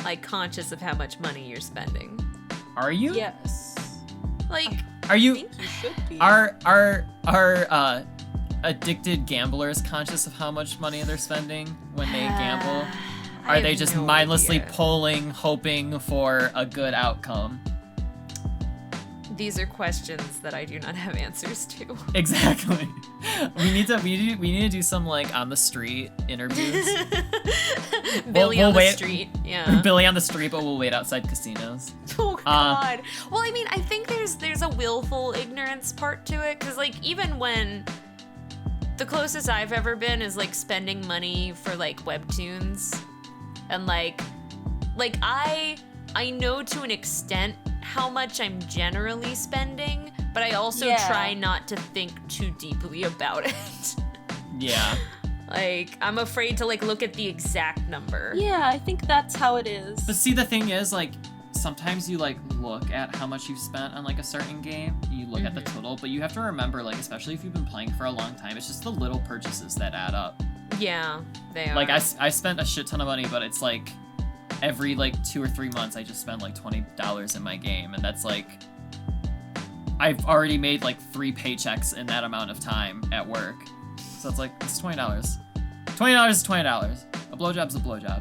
Like conscious of how much money you're spending. Are you? Yes. Like, are you? I think you should be. Are addicted gamblers conscious of how much money they're spending when they gamble? Are they just mindlessly pulling, hoping for a good outcome? These are questions that I do not have answers to. Exactly. We need to do some like on the street interviews. Billy on the street. Yeah. Billy on the street, but we'll wait outside casinos. Oh God. Well, I mean, I think there's a willful ignorance part to it, because like even when the closest I've ever been is like spending money for like webtoons, and like I know to an extent how much I'm generally spending, but I also try not to think too deeply about it. Yeah. Like, I'm afraid to like look at the exact number. Yeah, I think that's how it is. But see, the thing is, like, sometimes you like look at how much you've spent on like a certain game, you look at the total, but you have to remember, like, especially if you've been playing for a long time, it's just the little purchases that add up. Yeah, they are. Like, I spent a shit ton of money, but it's like every like 2 or 3 months I just spend like $20 in my game, and that's like I've already made like 3 paychecks in that amount of time at work. So it's like, it's $20. $20 is $20. A blowjob's a blowjob.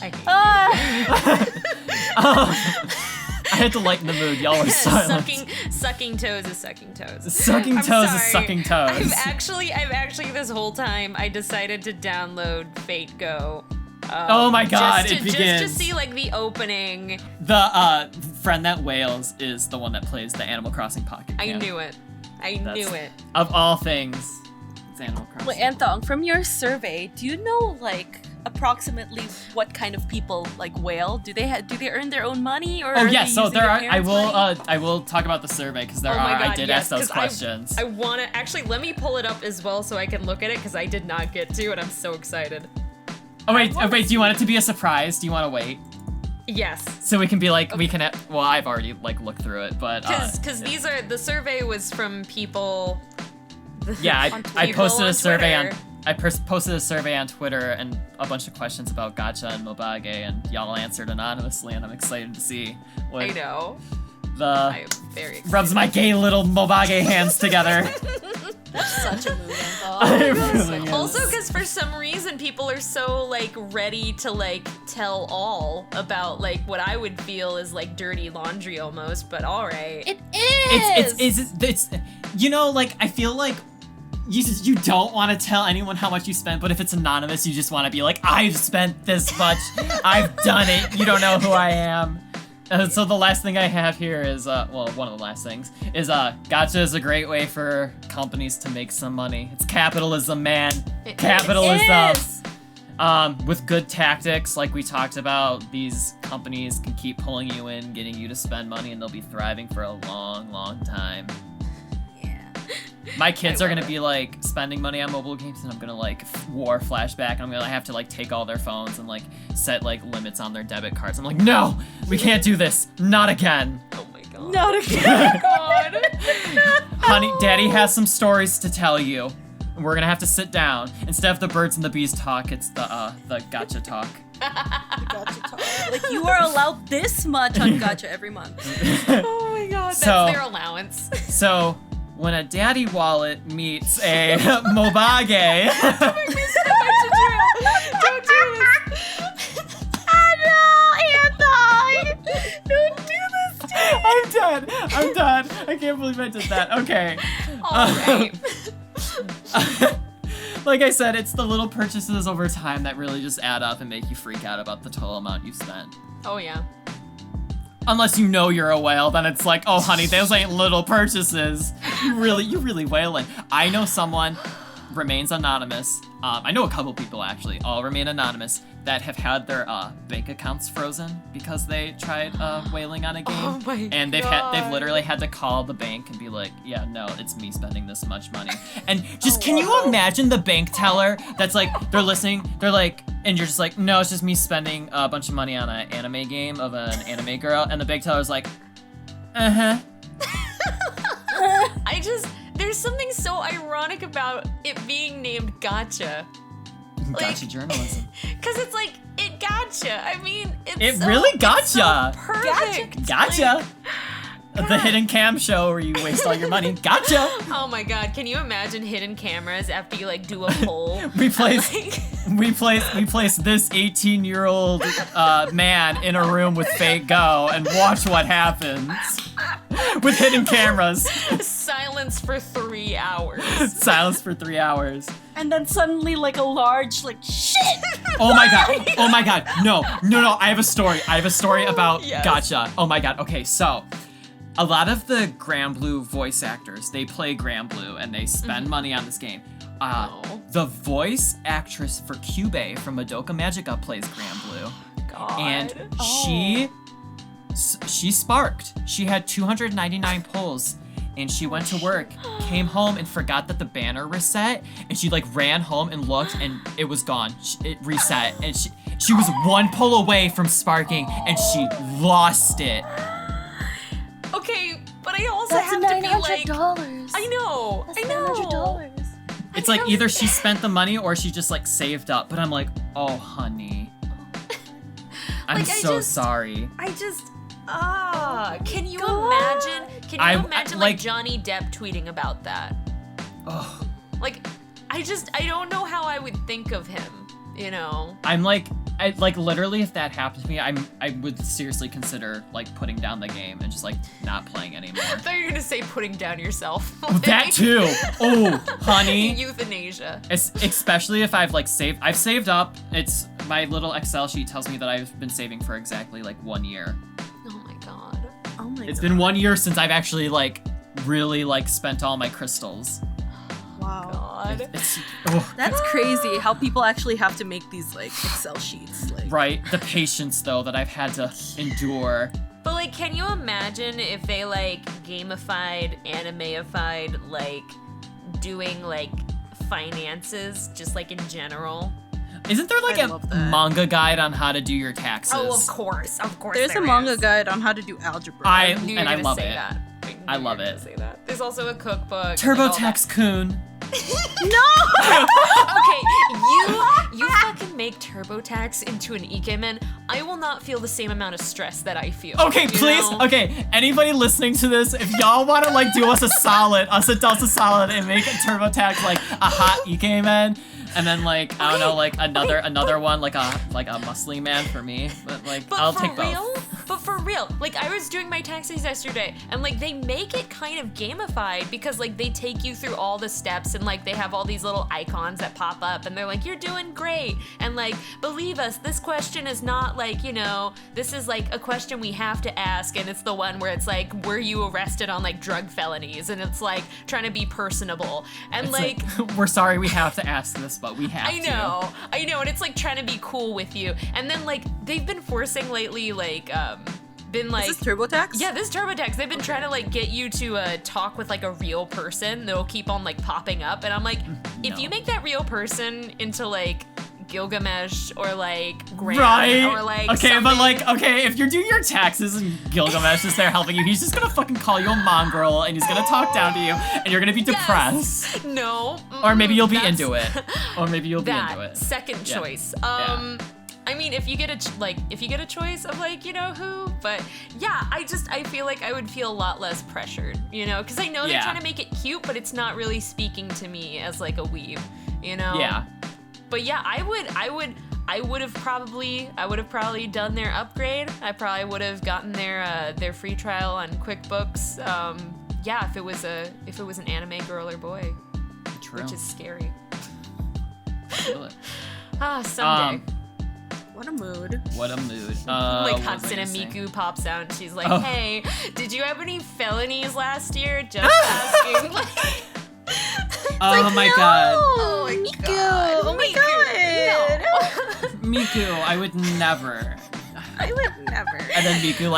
I I had to lighten the mood. Y'all were silent. Sucking toes is sucking toes. Sucking toes is sucking toes. I've actually this whole time I decided to download Fate Go. Oh my God! It begins. Just to see like the opening. The friend that wails is the one that plays the Animal Crossing Pocket Camp. I knew it. I knew it. Of all things, it's Animal Crossing. Wait, Anthong, from your survey, do you know like approximately what kind of people like whale? Do they earn their own money, or oh yes, so there are. Money? I will talk about the survey because I did ask those questions. I want to actually let me pull it up as well so I can look at it because I did not get to, and I'm so excited. Oh wait, do you want it to be a surprise? Do you want to wait? Yes. So we can be like, well, I've already like looked through it, but because these are the survey was from people. Yeah, I posted a survey on. Twitter. I posted a survey on Twitter and a bunch of questions about Gacha and Mobage, and y'all answered anonymously, and I'm excited to see what I know. I am very excited. Rubs my gay little Mobage hands together. That's such a move. It really is. Also, because for some reason people are so like ready to like tell all about like what I would feel is like dirty laundry almost, but all right. It is. It's you know, like I feel like you don't want to tell anyone how much you spent, but if it's anonymous, you just want to be like, I've spent this much, I've done it. You don't know who I am. So the last thing I have here is, well, one of the last things is, Gacha is a great way for companies to make some money. It's capitalism, man. Capitalism. With good tactics, like we talked about, these companies can keep pulling you in, getting you to spend money, and they'll be thriving for a long, long time. My kids are gonna be like spending money on mobile games, and I'm gonna like war flashback. I'm gonna have to like take all their phones and like set like limits on their debit cards. I'm like, no, we can't do this, not again. Oh my God. Not again. God. Honey, Daddy has some stories to tell you. We're gonna have to sit down. Instead of the birds and the bees talk, it's the Gacha talk. Gacha talk. Like you are allowed this much on Gacha every month. Oh my God, that's their allowance. So. When a daddy wallet meets a Mobage. Don't make me step into jail. Don't do this. I can't believe I did that. Okay. All right. Like I said, it's the little purchases over time that really just add up and make you freak out about the total amount you spent. Oh, yeah. Unless you know you're a whale, then it's like, oh, honey, those ain't little purchases. You really whaling. I know someone, remains anonymous. I know a couple people, actually, all remain anonymous, that have had their bank accounts frozen because they tried whaling on a game. Oh my and they've God. literally had to call the bank and be like, yeah, no, it's me spending this much money. And just, can you imagine the bank teller that's like, they're listening, they're like, and you're just like, no, it's just me spending a bunch of money on an anime game of an anime girl, and the bank teller's like, uh-huh. There's something so ironic about it being named Gacha. Gotcha journalism. Because it's like, it gotcha. I mean, It really gotcha. It's so perfect. Gotcha. The hidden cam show where you waste all your money. Gotcha. Oh my God, can you imagine hidden cameras after you like do a poll? we place this 18-year-old man in a room with fake Go and watch what happens with hidden cameras. Silence for 3 hours. Silence for 3 hours. And then suddenly, like, a large, like, shit! Oh my God. No. I have a story about Yes. Gacha. Oh my God. Okay, so a lot of the Granblue voice actors, they play Granblue and they spend money on this game. The voice actress for Cube from Madoka Magica plays Granblue. God. And she sparked. She had 299 pulls. And she went to work, came home, and forgot that the banner reset. And she like ran home and looked, and it was gone. It reset, and she was 1 pull away from sparking, and she lost it. Okay, but I also That's have to be like, $900. I know. $900. It's like either she spent the money or she just like saved up. But I'm like, oh honey, I'm Like, so sorry. Can you imagine? Can you imagine like like Johnny Depp tweeting about that? Oh, Like, I don't know how I would think of him, you know? I'm like, literally, if that happened to me, I would seriously consider like putting down the game and just like not playing anymore. I thought you were gonna say putting down yourself. That too. Oh, honey. Euthanasia. Especially if I've saved up. It's my little Excel sheet tells me that I've been saving for exactly like 1 year. Oh my God. Oh my It's God. been 1 year since I've actually like really like spent all my crystals. Wow. God. That's crazy how people actually have to make these, like, Excel sheets. Like. Right, the patience though that I've had to endure. But like, can you imagine if they like gamified, animeified, like doing like finances just like in general? Isn't there like I a love that. manga guide on how to do your taxes? Oh, of course. There's a manga guide on how to do algebra. I knew you were and I gonna love say it. that. I love it. Say that. There's also a cookbook. TurboTax-kun. Okay, you fucking make TurboTax into an ikemen. I will not feel the same amount of stress that I feel. Okay, you please. know? Okay, anybody listening to this, if y'all want to like do us a solid, and make a TurboTax like a hot ikemen, and then like I don't know, like another one like a muscly man for me, but like I'll take both. But for real, like I was doing my taxes yesterday, and like they make it kind of gamified because like they take you through all the steps, and like they have all these little icons that pop up, and they're like, you're doing great, and like believe us, this question is not like, you know, this is like a question we have to ask, and it's the one where it's like, were you arrested on like drug felonies, and it's like trying to be personable, and It's like we're sorry we have to ask this, but we have I know, and it's like trying to be cool with you, and then like they've been forcing lately, like been like Is this TurboTax? yeah, this is TurboTax. They've been trying to like get you to talk with like a real person. They'll keep on like popping up, and I'm like, if you make that real person into like Gilgamesh or like Graham Right. or like okay, something, but like okay, if you're doing your taxes and Gilgamesh is there helping you, he's just gonna fucking call you a mongrel and he's gonna talk down to you and you're gonna be depressed. no, Or maybe you'll be that's- into it. Or maybe you'll be that into it. second Yeah. choice. Yeah. I mean, if you get a choice of like, you know who, but yeah, I feel like I would feel a lot less pressured, you know, because I know they're Yeah. trying to make it cute, but it's not really speaking to me as like a weeb, you know. Yeah. But yeah, I would have probably done their upgrade. I probably would have gotten their free trial on QuickBooks. yeah, if it was an anime girl or boy. True. Which is scary. Feel it. Someday. What a mood. What a mood. Like Hatsune Miku pops out and she's like, hey, did you have any felonies last year? Just asking. Oh my god. Oh my god. Oh my god. Miku, I would never. I would never. And then Miku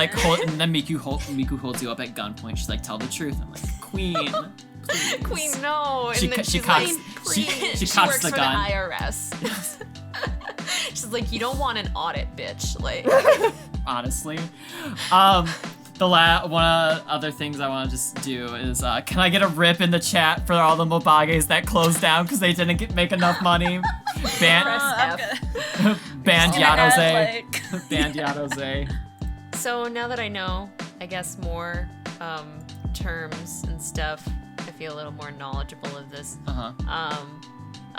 Miku holds you up at gunpoint. She's like, tell the truth. I'm like, Queen. Please. Queen, no. And then she's cocks, like, she she cocks works the for gun. the IRS. She's like, you don't want an audit, bitch. Like, honestly. One of the other things I want to just do is, can I get a rip in the chat for all the Mobages that closed down because they didn't make enough money? press F. Band Yadose. Band Yadose. So now that I know, I guess, more terms and stuff, I feel a little more knowledgeable of this.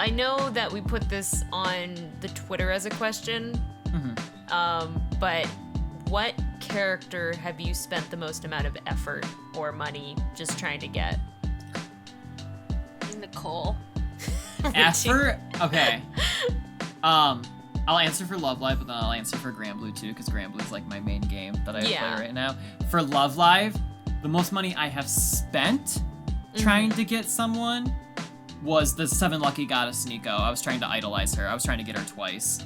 I know that we put this on the Twitter as a question, but what character have you spent the most amount of effort or money just trying to get? Nicole. Effort? Okay. I'll answer for Love Live, but then I'll answer for Granblue too, because Granblue's like my main game that I play right now. For Love Live, the most money I have spent trying to get someone was the 7 Lucky Goddess Nico. I was trying to idolize her. I was trying to get her twice.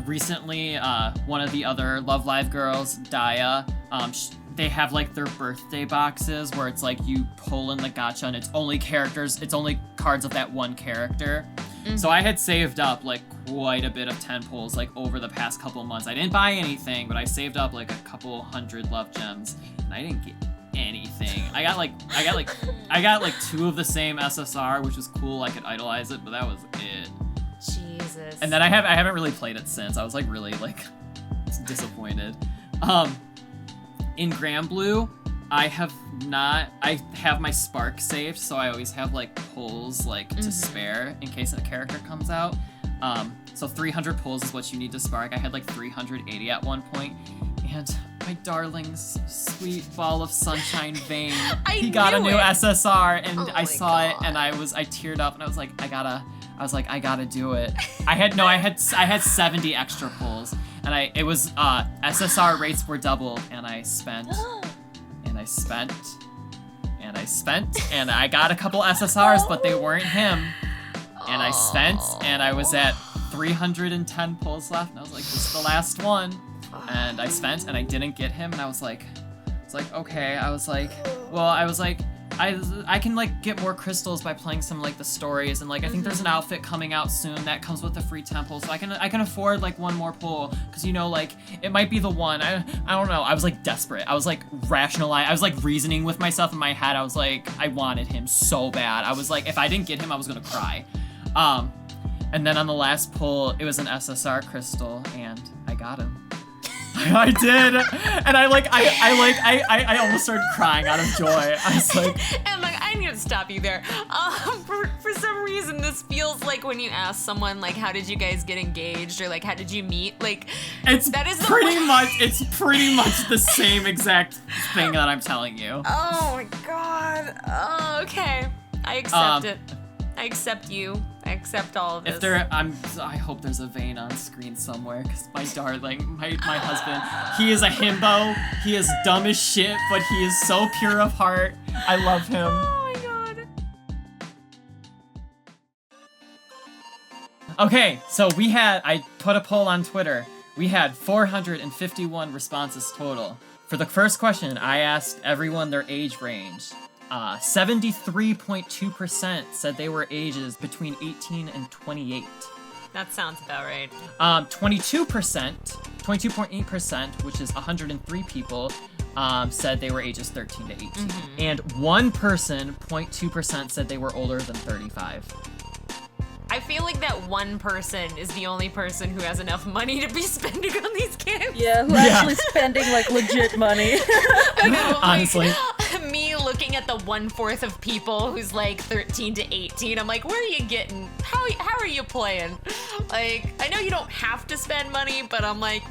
Recently, one of the other Love Live girls, Daya, they have like their birthday boxes where it's like you pull in the gacha and it's only cards of that one character. So I had saved up like quite a bit of 10 pulls like over the past couple months. I didn't buy anything, but I saved up like a couple hundred love gems, and I didn't get anything. I got like 2 of the same SSR, which was cool. I could idolize it, but that was it. Jesus. And then I haven't really played it since. I was like really like disappointed. In Granblue, I have my Spark saved, so I always have like pulls like to spare in case a character comes out. So 300 pulls is what you need to Spark. I had like 380 at one point, and my darling's sweet ball of sunshine Vayne, he got a new SSR, and I saw it, and I teared up, and I was like, I gotta do it. I had 70 extra pulls, and SSR rates were doubled, and I spent, and I got a couple SSRs, but they weren't him. And I spent, and I was at 310 pulls left, and I was like, this is the last one. And I spent, and I didn't get him, and I was like, okay. I can like get more crystals by playing some like the stories, and like I think there's an outfit coming out soon that comes with the free temple, so I can afford like one more pull, because like it might be the one. I don't know. I was like desperate. I was like I was like reasoning with myself in my head. I was like, I wanted him so bad. I was like, if I didn't get him, I was gonna cry. And then on the last pull, it was an SSR crystal, and I got him. I did, and I almost started crying out of joy. I was like, and like, I need to stop you there. For some reason, this feels like when you ask someone like, how did you guys get engaged, or like, how did you meet? Like, it's pretty much the same exact thing that I'm telling you. Oh my god. Oh, okay. I accept it. I accept you. I accept all of this. I hope there's a Vayne on screen somewhere, because my darling, my husband, he is a himbo. He is dumb as shit, but he is so pure of heart. I love him. Oh my god. Okay, so I put a poll on Twitter. We had 451 responses total. For the first question, I asked everyone their age range. 73.2% said they were ages between 18 and 28. That sounds about right. 22.8%, which is 103 people, said they were ages 13 to 18. And 0.2% said they were older than 35. I feel like that one person is the only person who has enough money to be spending on these games. Yeah, who's actually spending like legit money. Honestly. Me looking at the 1/4 of people who's like 13 to 18, I'm like, where are you getting? How are you playing? Like, I know you don't have to spend money, but I'm like,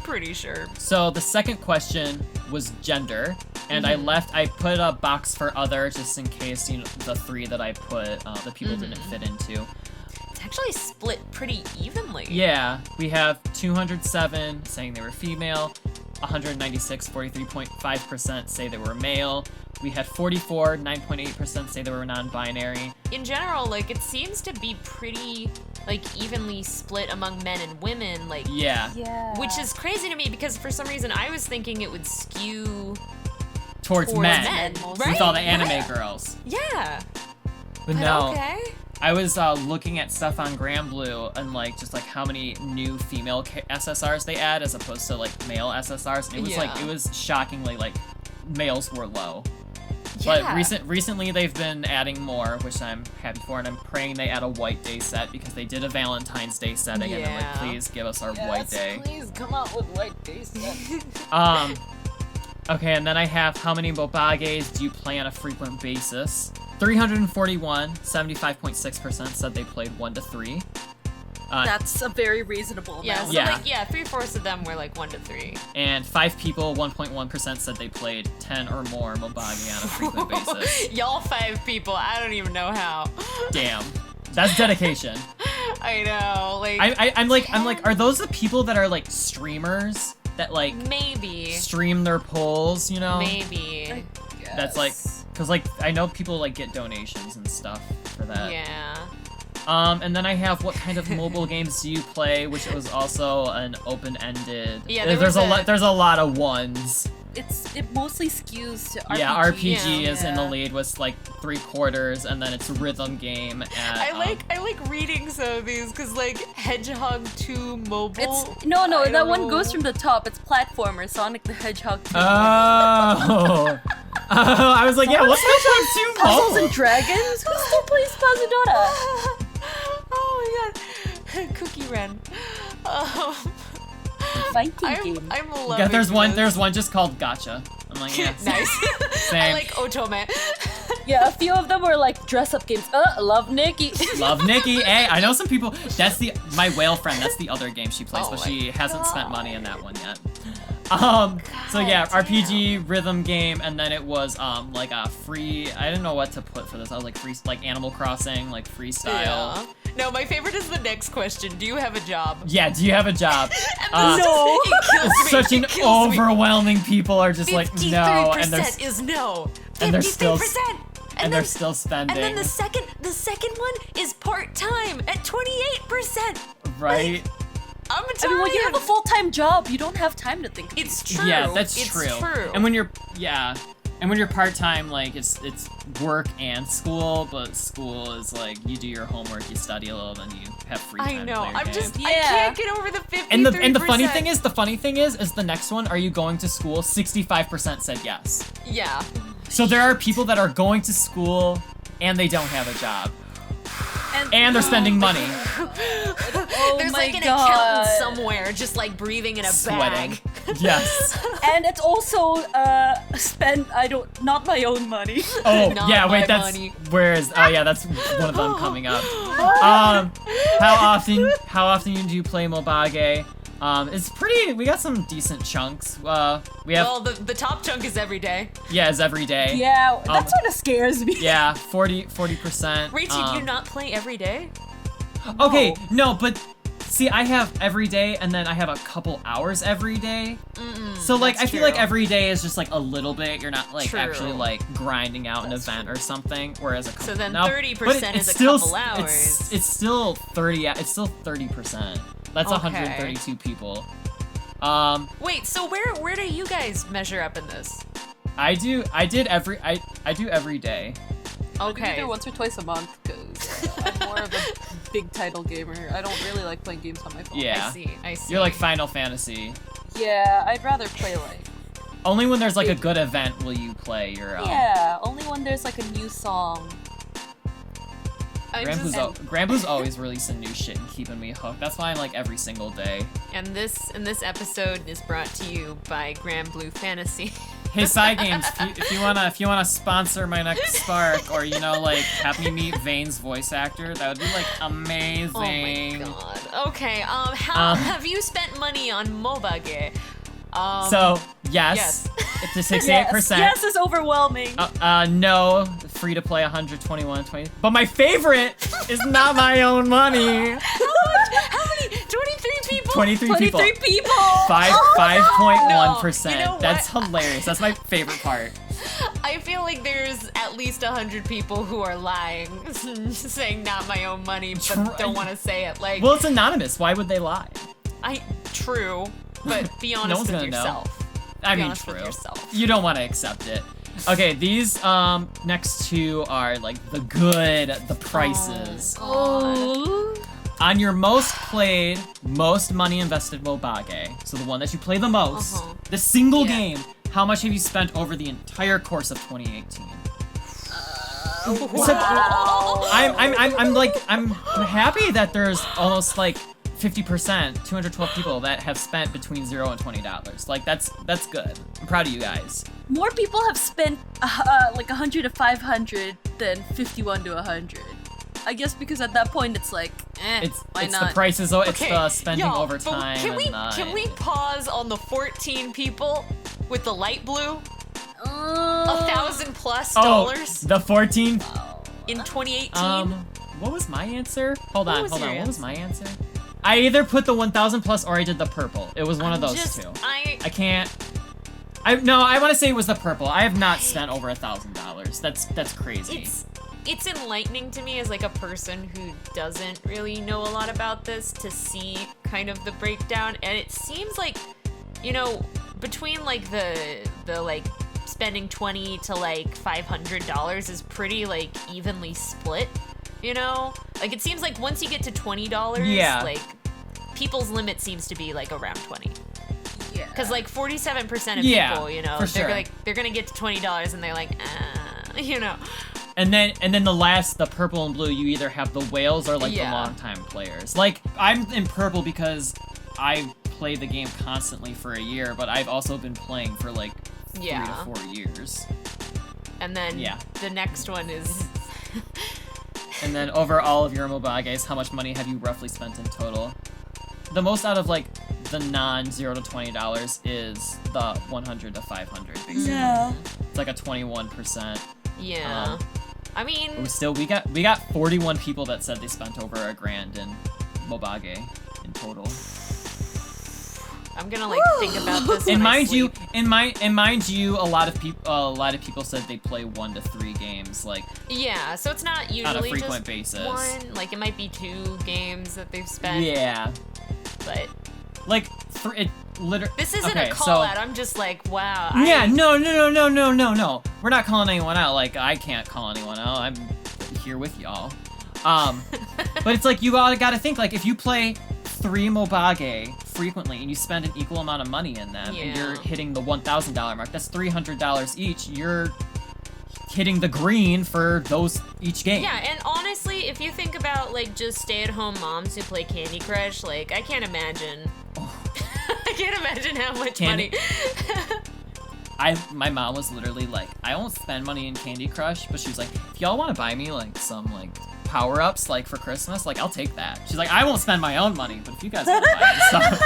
pretty sure. So the second question was gender. And I put a box for other just in case, you know, the 3 that I put, the people didn't fit into. It's actually split pretty evenly. Yeah, we have 207 saying they were female, 196, 43.5% say they were male. We had 44, 9.8% say they were non-binary. In general, like, it seems to be pretty, like, evenly split among men and women, like... Yeah. Which is crazy to me, because for some reason I was thinking it would skew... Towards men. Right? With all the anime girls. Yeah. But no. Okay. I was looking at stuff on Granblue and like just like how many new female SSRs they add as opposed to like male SSRs, and it was like it was shockingly like males were low. But recently they've been adding more, which I'm happy for, and I'm praying they add a White Day set because they did a Valentine's Day setting, and I'm like, please give us our White Day. Please come out with White Day set. Okay, and then I have how many Mobages do you play on a frequent basis? 341, 75.6% said they played 1 to 3. That's a very reasonable amount. Yeah, so like, 3/4 of them were like 1 to 3. And 5 people, 1.1% said they played 10 or more Mobage on a frequent basis. Y'all 5 people, I don't even know how. Damn. That's dedication. I know, like... I'm like, are those the people that are like streamers? That like... Maybe. Stream their polls, you know? Maybe. That's like... Because like, I know people like get donations and stuff for that. Yeah. And then I have what kind of mobile games do you play, which was also an open-ended. Yeah, there's a lot of ones. It mostly skews to RPG. Yeah, RPG is in the lead with like 3/4, and then it's a rhythm game. At, I like reading some of these because like Hedgehog 2 mobile. It's that one goes from the top. It's platformer, Sonic the Hedgehog 2. Oh. I was like, yeah, what's Hedgehog 2 mobile? Puzzles and Dragons? Who still plays Pazadora? Oh my god, Cookie Run. Fighting game. I'm loving Yeah, there's this. one just called Gacha. I'm like, yeah. Nice. Same. I like Otome. Yeah, a few of them were like dress-up games. Love Nikki. Love Nikki. Hey, I know some people. That's my whale friend. That's the other game she plays, but she hasn't spent money on that one yet. So yeah, RPG rhythm game, and then it was like a free. I didn't know what to put for this. I was like free, like Animal Crossing, like freestyle. Yeah. No, my favorite is the next question. Do you have a job? Yeah, do you have a job? No. Such an overwhelming people are just like no, and percent is no. 53%. And they're still And they're still spending. And then the second one is part-time at 28%. Right. Like, I'm tired. I mean, when you have a full-time job, you don't have time to think. It's true. Yeah, that's it's true. And when you're part-time, like it's work and school, but school is like you do your homework, you study a little, then you have free time. I know. To play your game. I can't get over the 53%. And the funny thing is the next one, are you going to school? 65% said yes. Yeah. So there are people that are going to school and they don't have a job. And they're spending money. There's like an accountant somewhere just like breathing in a sweating. bag. Yes. And it's also not my own money. Oh, Not yeah, wait, my that's money. that's one of them coming up. How often do you play Mobage? It's pretty. We got some decent chunks. We have. Well, the top chunk is every day. Yeah, it's every day. Yeah, that sort of scares me. Yeah, 40%. Rachel, do you not play every day? Okay, no, but see, I have every day, and then I have a couple hours every day. So like, I feel like every day is just like a little bit. You're not like actually like grinding out an event or something. Whereas a couple. So then 30% is a couple hours. It's still 30. It's still 30%. That's 132 people. Wait, so where do you guys measure up in this? I do every day. Okay. I do once or twice a month because I'm more of a big title gamer. I don't really like playing games on my phone. Yeah. I see. You're like Final Fantasy. Yeah, I'd rather play like. Only when there's like a good event will you play your. Yeah, only when there's like a new song. Granblue's always releasing new shit and keeping me hooked. That's why I'm like every single day. And this episode is brought to you by Granblue Fantasy. Hey, Side Games, if you wanna sponsor my next Spark, or like have me meet Vane's voice actor, that would be like amazing. Oh my god. Okay. How have you spent money on Mobage? So yes. to 68%. Yes is overwhelming. No, free to play 121, 20. But my favorite is not my own money. How many? 23 people? 23 people. 5.1%. You know what? That's hilarious. That's my favorite part. I feel like there's at least 100 people who are lying, saying not my own money, but don't want to say it. Like, well, it's anonymous. Why would they lie? True, but be honest with yourself. I mean, true. You don't want to accept it. Okay, these next two are like the prices. Oh. On your most played, most money invested Mobage, so the one that you play the most, the single game, how much have you spent over the entire course of 2018? Wow. I'm happy that there's almost like 50%, 212 people that have spent between $0 and $20. Like that's good. I'm proud of you guys. More people have spent like 100 to 500 than 51 to 100. I guess because at that point it's like, why not? The prices, it's the spending over time. Can we pause on the 14 people with the light blue? $1,000+ the 14 in 2018. What was my answer? Hold on. What was my answer? I either put the 1,000+ or I did the purple. It was one of those two. I can't. I want to say it was the purple. I have not spent over $1,000. That's crazy. It's enlightening to me as like a person who doesn't really know a lot about this to see kind of the breakdown, and it seems like, between like the like spending $20 to like $500 is pretty like evenly split, like it seems like once you get to $20, like people's limit seems to be like around 20. Yeah. Because like 47% of people, they're gonna get to $20 and they're like, And then the purple and blue, you either have the whales or like the long-time players. Like, I'm in purple because I play the game constantly for a year, but I've also been playing for like 3 to 4 years. And then the next one is... And then over all of your Mobages, how much money have you roughly spent in total? The most out of like the non-$0 to $20 is the 100 to 500. Basically. Yeah. It's like a 21%. Yeah. I mean, we got 41 people that said they spent over $1,000 in Mobage in total. I'm gonna like think about this. And mind you, a lot of people said they play 1 to 3 games, like. Yeah, so it's not usually on a frequent just basis. One. Like it might be 2 games that they've spent. Yeah. But. Like it literally. This isn't a call out. I'm just like, wow. No. We're not calling anyone out. Like I can't call anyone out. I'm here with y'all. But it's like you all gotta think like if you play 3 Mobage frequently and you spend an equal amount of money in them and you're hitting the $1,000 mark, that's $300 each. You're hitting the green for those each game. Yeah, and honestly, if you think about like just stay-at-home moms who play Candy Crush, like I can't imagine. I can't imagine how much money. My mom was literally like, I won't spend money in Candy Crush, but she was like, if y'all want to buy me like some like power-ups like for Christmas, like I'll take that. She's like, I won't spend my own money, but if you guys want to buy me stuff.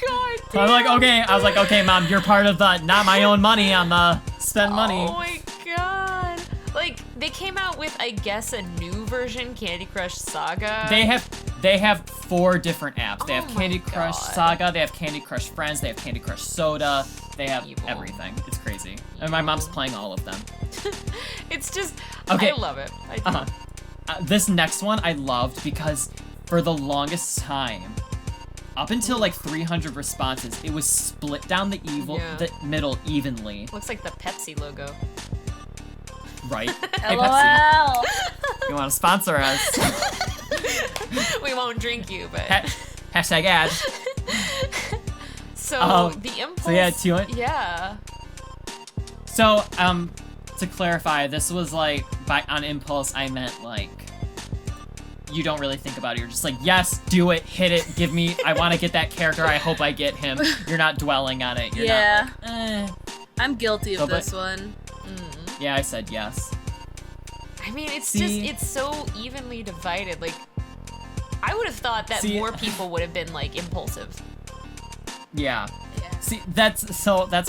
God damn. So I'm like, okay. I was like, okay, mom, you're part of the not my own money on the spend money. Oh my god. Like they came out with, I guess, a new version, Candy Crush Saga. They have 4 different apps. They have Candy Crush Saga, they have Candy Crush Friends, they have Candy Crush Soda, they have everything. It's crazy. And my mom's playing all of them. It's just, okay. I love it. I do. This next one I loved because for the longest time, up until like 300 responses, it was split down the middle evenly. Looks like the Pepsi logo. Right. Hey, Pepsi. You want to sponsor us? We won't drink you, but. Hashtag ad. So the impulse. So So to clarify, this was like on impulse. I meant like you don't really think about it. You're just like, yes, do it, hit it, give me. I want to get that character. I hope I get him. You're not dwelling on it. You're not like, I'm guilty of this one. Yeah, I said yes. I mean, it's so evenly divided. Like, I would have thought that more people would have been like impulsive. Yeah. See, that's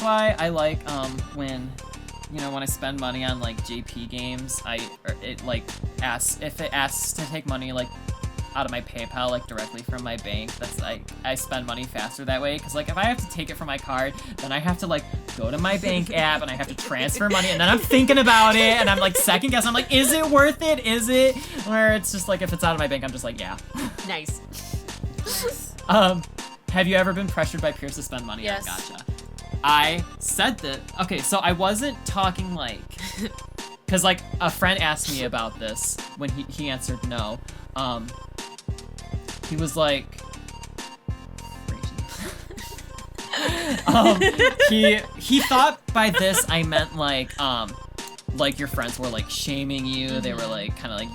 why I like when when I spend money on like JP games, it asks to take money like out of my PayPal like directly from my bank. That's I spend money faster that way, because like if I have to take it from my card, then I have to like go to my bank app and I have to transfer money, and then I'm thinking about it and I'm like second guessing. I'm like, is it worth it? Is it? Where it's just like if it's out of my bank, I'm just like, yeah. Nice. Have you ever been pressured by peers to spend money on Gacha? I said that. Okay, so I wasn't talking like, because like a friend asked me about this when he answered no. He was like, he thought by this I meant like your friends were like shaming you. They were like kind of like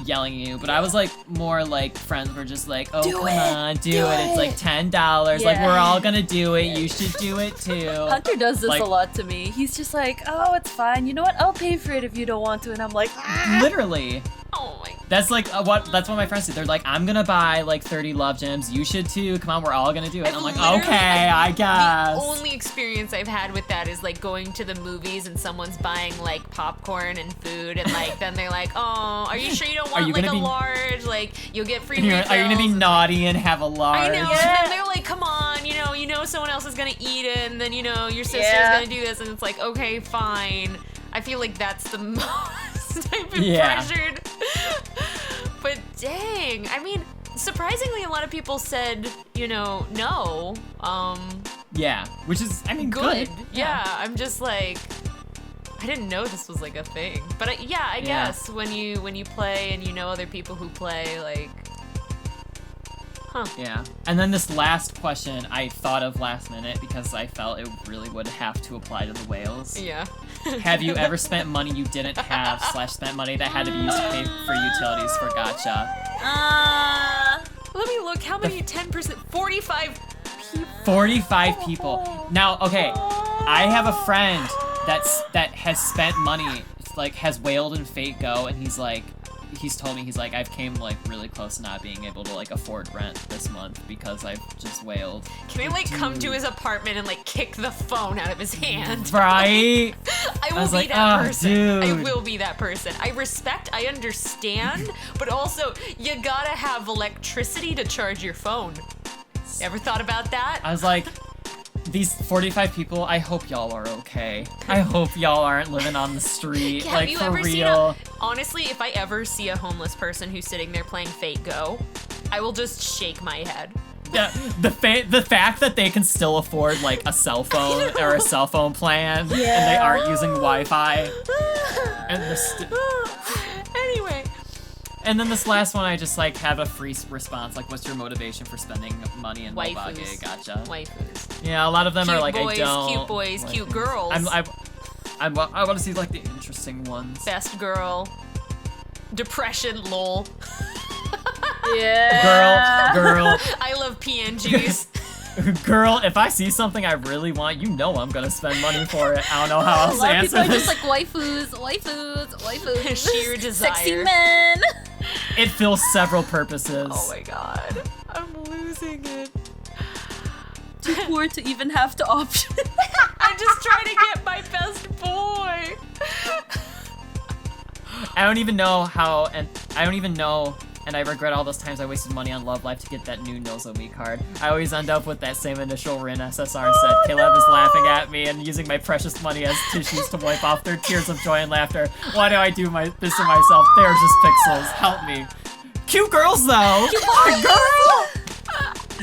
yelling at you, but I was like more like friends were just like, oh, come on, do it. It's like $10. Like we're all gonna do it. You should do it too. Hunter does this a lot to me. He's just like, oh, it's fine. You know what? I'll pay for it if you don't want to. And I'm like, literally. Oh my God. That's like that's what my friends do. They're like, I'm gonna buy like 30 love gems. You should too. Come on, we're all gonna do it. And I'm like, okay, I guess. The only experience I've had with that is like going to the movies and someone's buying like popcorn and food, and like then they're like, oh, are you sure you don't want like a large? Like you'll get free refills. Are you gonna be naughty and have a large? I know. And then they're like, come on, you know someone else is gonna eat it, and then your sister's gonna do this, and it's like, okay, fine. I feel like that's the most I've been pressured. But dang, I mean, surprisingly, a lot of people said, no. Yeah, which is, I mean, good. Yeah, I'm just like, I didn't know this was like a thing. But I guess when you play and you know other people who play, like, huh. Yeah. And then this last question I thought of last minute because I felt it really would have to apply to the whales. Yeah. Have you ever spent money you didn't have / spent money that had to be used to pay for utilities for Gacha? Let me look. How many? 10%? 45 people. 45 people. Now, okay, I have a friend that has spent money, like has whaled in Fate Go, and he's told me, he's like, I've came like really close to not being able to like afford rent this month because I've just whaled. Can I like come to his apartment and like kick the phone out of his hand? Right? I will be that person. Dude. I will be that person. I understand, but also you gotta have electricity to charge your phone. Ever thought about that? I was like, these 45 people, I hope y'all are okay. I hope y'all aren't living on the street, like for real. Honestly, if I ever see a homeless person who's sitting there playing Fate Go, I will just shake my head. Yeah, the fact that they can still afford like a cell phone or a cell phone plan, and they aren't using Wi-Fi. And anyway. And then this last one, I just like have a free response. Like, what's your motivation for spending money in Mobage Gacha? Waifus. Yeah, a lot of them cute are like, boys, I don't. Cute boys, cute girls. I want to see like the interesting ones. Best girl. Depression, lol. Yeah. Girl. I love PNGs. Girl, if I see something I really want, I'm gonna spend money for it. I don't know how else to answer this. Just like waifus. Sheer desire. Sexy men. It fills several purposes. Oh my god. I'm losing it. Too poor to even have the option. I'm just trying to get my best boy. I don't even know, and I regret all those times I wasted money on Love Life to get that new Nozomi card. I always end up with that same initial Rin SSR set. Caleb is laughing at me and using my precious money as tissues to wipe off their tears of joy and laughter. Why do I do this to myself? They're just pixels. Help me. Cute girls, though.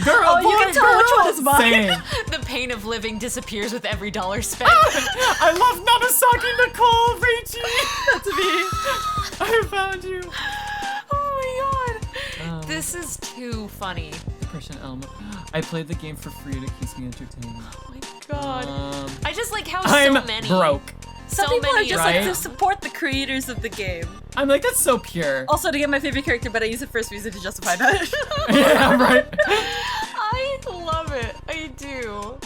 Girl, you can tell which one is mine. Same. The pain of living disappears with every dollar spent. I love Namasaki Nicole, Reichi. That's me. I found you. Oh my god. This is too funny. Depression element. I played the game for free to keep me entertained. Oh my god. I just like how I'm so many. broke. Some people are just like to support the creators of the game. I'm like, that's so pure. Also to get my favorite character, but I use the first reason to justify that. Yeah, right. I love it. I do.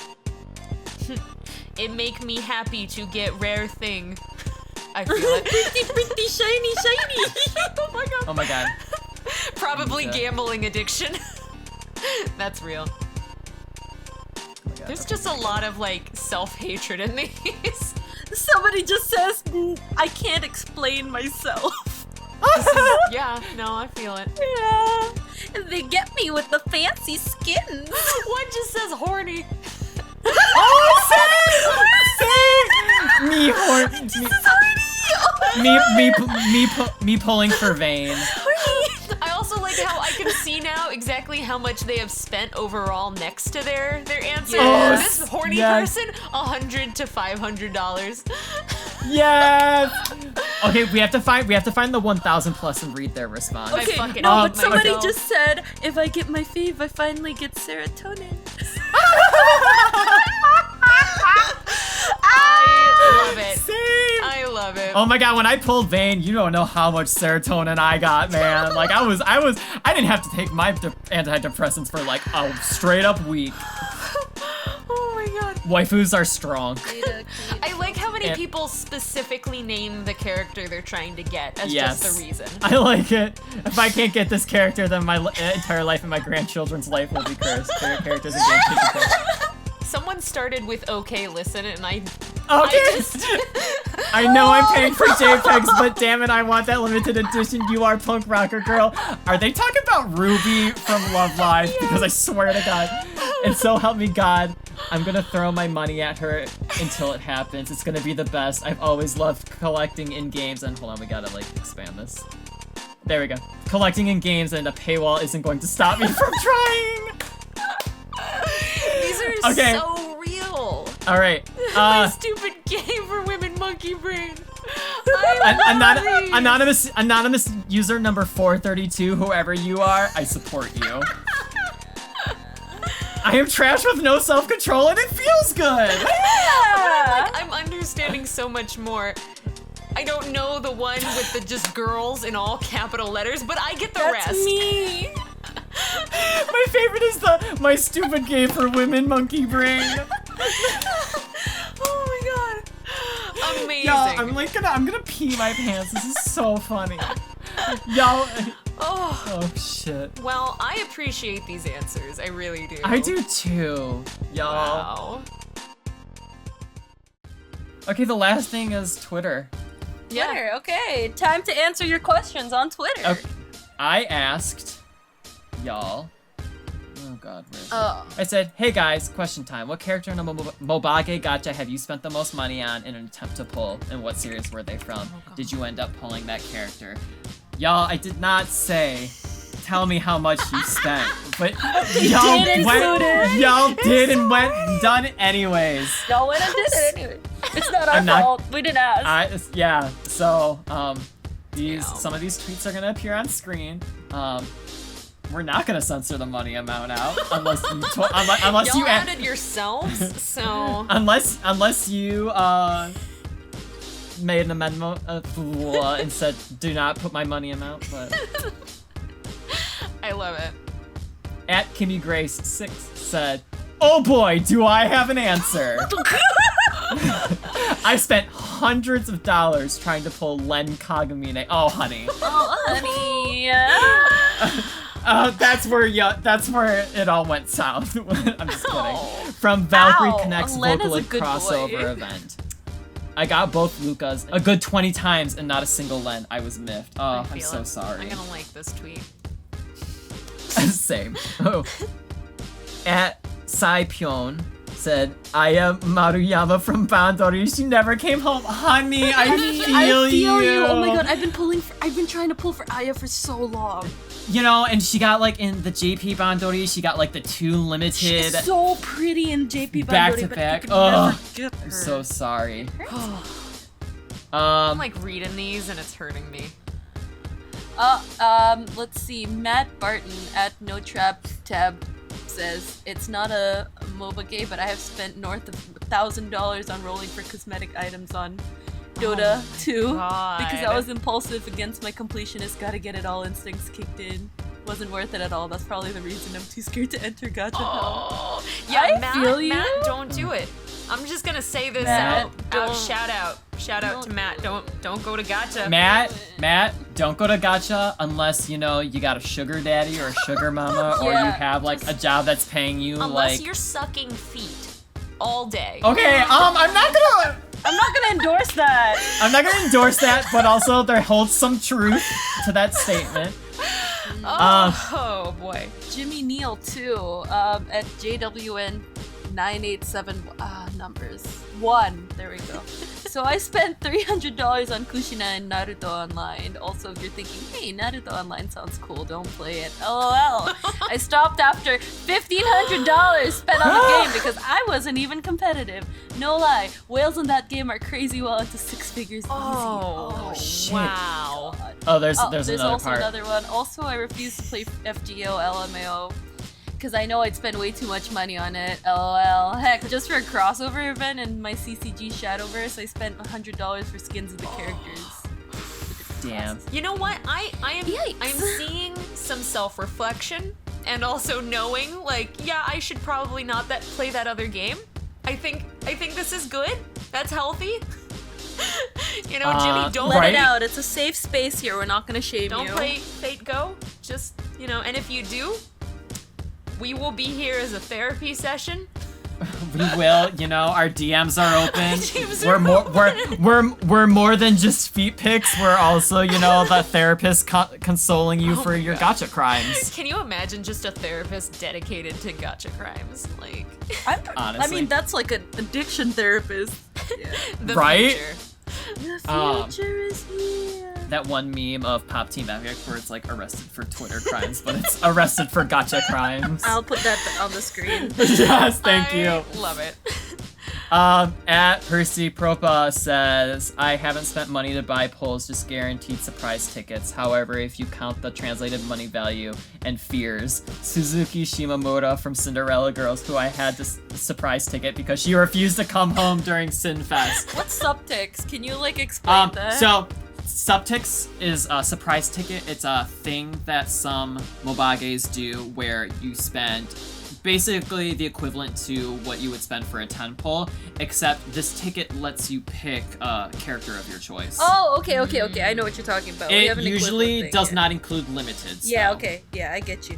It make me happy to get rare thing. I feel it. Pretty, shiny. Oh my god. Oh my god. Probably gambling addiction. That's real. Oh my god. There's just a lot of like self-hatred in these. Somebody just says, I can't explain myself. Yeah, no, I feel it. Yeah. And they get me with the fancy skins. One just says horny. Same! Me pulling for Vane. I also like how I can see now exactly how much they have spent overall next to their answer. Yes. This horny person, $100 to $500. Yes. Okay, we have to find the 1,000 plus and read their response. Okay, no, but somebody just said, if I get my fave, I finally get serotonin. I love it. Same. I love it. Oh my god, when I pulled Vane, you don't know how much serotonin I got, man. Like I didn't have to take my antidepressants for like a straight up week. Oh my god. Waifus are strong. I like how many people specifically name the character they're trying to get as just the reason. I like it. If I can't get this character, then my entire life and my grandchildren's life will be cursed. Their characters and games taken care of. Someone started with okay, listen, and I know I'm paying for JPEGs, but damn it, I want that limited edition You Are Punk Rocker Girl. Are they talking about Ruby from Love Live? Yes. Because I swear to God, and so help me God, I'm gonna throw my money at her until it happens. It's gonna be the best. I've always loved collecting in games, and hold on, we gotta like expand this. There we go. Collecting in games and a paywall isn't going to stop me from trying. These are so real. All right. My stupid game for women monkey brain. Anonymous user number 432, whoever you are, I support you. I am trash with no self-control and it feels good. Yeah. I'm understanding so much more. I don't know the one with the just girls in all capital letters, but I get the rest. That's me. My favorite is my stupid game for women monkey brain. Oh my god. Amazing. Y'all, I'm gonna pee my pants. This is so funny. Y'all. Oh shit. Well, I appreciate these answers. I really do. I do too. Y'all. Wow. Okay, the last thing is Twitter. Twitter, okay. Time to answer your questions on Twitter. Okay. I asked y'all. Oh god, where is it? I said, hey guys, question time. What character in a Mobage Gacha have you spent the most money on in an attempt to pull? And what series were they from? Did you end up pulling that character? Y'all, I did not say, tell me how much you spent. But y'all did and went and done it anyways. Y'all went and did it anyway. It's not our fault. We didn't ask. Yeah, so some of these tweets are gonna appear on screen. We're not gonna censor the money amount out unless you added yourselves. So unless you made an amendment and said do not put my money amount. But I love it. At Kimmy Grace 6 said, "Oh boy, do I have an answer." I spent hundreds of dollars trying to pull Len Kagamine. Oh honey. Oh honey. That's where it all went south. I'm just kidding. From Valkyrie Connect's Vocaloid crossover event. I got both Lukas a good 20 times and not a single Len. I was miffed. Oh, I'm so sorry. I'm gonna like this tweet. Same. Oh. At Saipyon said, I am Maruyama from Bandori. She never came home. Honey, I feel you. Oh my god, I've been trying to pull for Aya for so long. You know, and she got like in the JP Bandori, she got like the 2 limited. She's so pretty in JP Bandori, back to back. Oh, I'm so sorry. I'm like reading these and it's hurting me. Let's see. Matt Barton at No Trap Tab says, it's not a MOBA game, but I have spent north of $1,000 on rolling for cosmetic items on Dota 2 because I was impulsive against my completionist, gotta get it all instincts kicked in. Wasn't worth it at all. That's probably the reason I'm too scared to enter Gacha hell. Yeah, Matt, don't do it. I'm just gonna say this out. Shout out to Matt. Don't go to Gacha. Matt, don't go to Gacha unless you got a sugar daddy or a sugar mama or you have like a job that's paying you unless you're sucking feet. all day. Okay, I'm not gonna endorse that. I'm not gonna endorse that, but also there holds some truth to that statement. Oh boy. Jimmy Neal too. At JWN 987 numbers 1. There we go. So I spent $300 on Kushina and Naruto Online. Also, if you're thinking, hey, Naruto Online sounds cool, don't play it. LOL. I stopped after $1,500 spent on the game because I wasn't even competitive. No lie, whales in that game are crazy well into 6 figures easy. Oh, shit. Wow. God. Oh, there's There's another also part. another one. Also, I refuse to play FGO LMAO because I know I'd spend way too much money on it. LOL. Heck, just for a crossover event in my CCG Shadowverse, I spent $100 for skins of the characters. Damn. You know what? I am Yikes. I'm seeing some self-reflection and also knowing like, yeah, I should probably not play that other game. I think this is good. That's healthy. You know, Jimmy, don't Let Right? it out. It's a safe space here. We're not gonna shame Don't you. play Fate Go. Just, you know, and if you do, we will be here as a therapy session. We will, you know, our DMs are open. DMs we're are more we're more than just feet pics. We're also, you know, the therapist consoling you for your gacha crimes. Can you imagine just a therapist dedicated to gacha crimes? Like, Honestly. I mean, that's like an addiction therapist. the Right? future. The future is here. That one meme of Pop Team Epic where it's like arrested for Twitter crimes, but it's arrested for gacha crimes. I'll put that on the screen. Yes, thank you. Love it. At Percy Propa says, I haven't spent money to buy polls, just guaranteed surprise tickets. However, if you count the translated money value and fears, Suzuki Shimamura from Cinderella Girls, who I had this surprise ticket because she refused to come home during Sinfest. What's subtext? Can you like explain that? So Subtext is a surprise ticket. It's a thing that some mobages do where you spend basically the equivalent to what you would spend for a 10 pull, except this ticket lets you pick a character of your choice. Oh, okay. I know what you're talking about. We have It an usually equivalent thing, does yeah. not include limited. Yeah, so. okay. Yeah, I get you.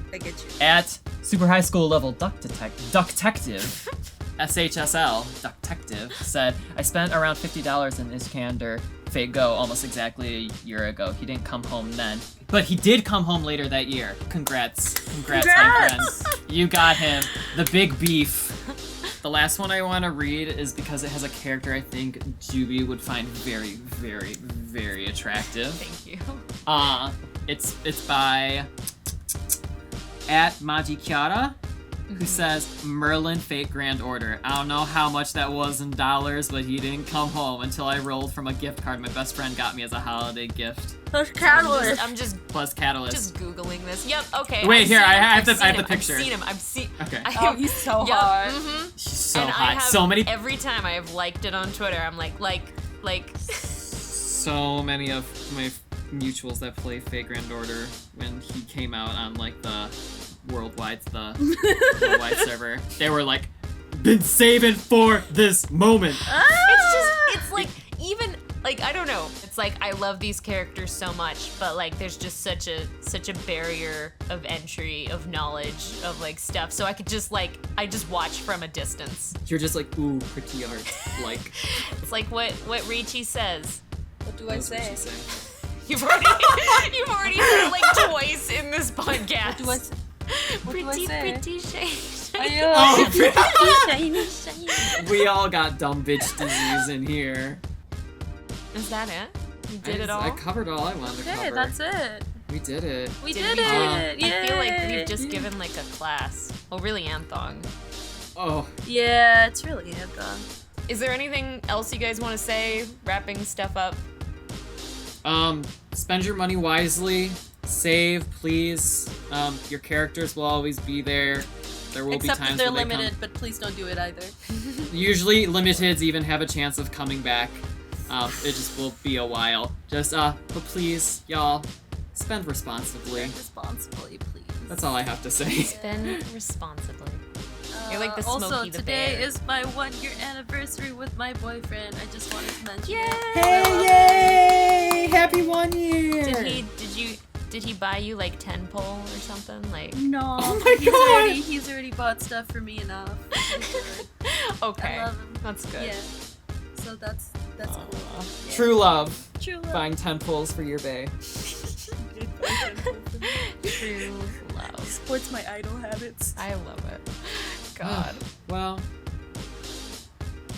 At Super High School Level Duck Detective, SHSL, Duck Detective, said, I spent around $50 in Iskander Fate Go almost exactly a year ago. He didn't come home then, but he did come home later that year. Congrats, my friend. You got him. The big beef. The last one I want to read is because it has a character I think Juby would find very, very, very attractive. Thank you. It's by at Maji Kiara, who says Merlin Fate Grand Order. I don't know how much that was in dollars, but he didn't come home until I rolled from a gift card my best friend got me as a holiday gift. Plus Catalyst. I'm just Plus Catalyst. just googling this. Yep. Okay. Wait, I've here, seen I him, have I've the- seen I have the him, picture. I've seen him. I've seen. Okay. Oh, he's so Yep, hot. She's so and I hot. have, So many Every time I have liked it on Twitter, I'm like. so many of my mutuals that play Fate Grand Order when he came out on like the worldwide server, they were like, been saving for this moment. It's like even like I don't know. It's like I love these characters so much, but like there's just such a barrier of entry of knowledge of like stuff. So I could just I just watch from a distance. You're just like, ooh, pretty art. Like, It's like what Richie says. What do I what does say? she say? You've already said it like twice in this podcast. What do I say? What do I say? Pretty shade. Oh, Shiny, shiny. we all got dumb bitch disease in here. Is that it? You did it all? I covered all I wanted to Okay, cover. that's it. We did it. We Did did we? it. I feel like we've Yay. just given like a class. Well, really Anthong. Oh, Yeah, it's really Anthem. Is there anything else you guys want to say? Wrapping stuff up. Spend your money wisely. Save, please. Your characters will always be there. There will Except be times that they're where they limited, but please don't do it either. Usually limiteds even have a chance of coming back. It just will be a while. Just but please, y'all, spend responsibly. Responsibly, please. That's all I have to say. Spend responsibly. You're like the also, Smokey the today Bear. is my 1-year anniversary with my boyfriend. I just wanted to mention Yay! it. Hey, yay! Happy 1 year! Did Did he buy you like 10 pole or something? Like No. Oh my God. He's already bought stuff for me enough. okay, I love him. that's good. Yeah. So that's cool. Yeah. True love. True love. Buying 10 pulls for your bae. True love. Supports my idol habits. I love it. God. Well,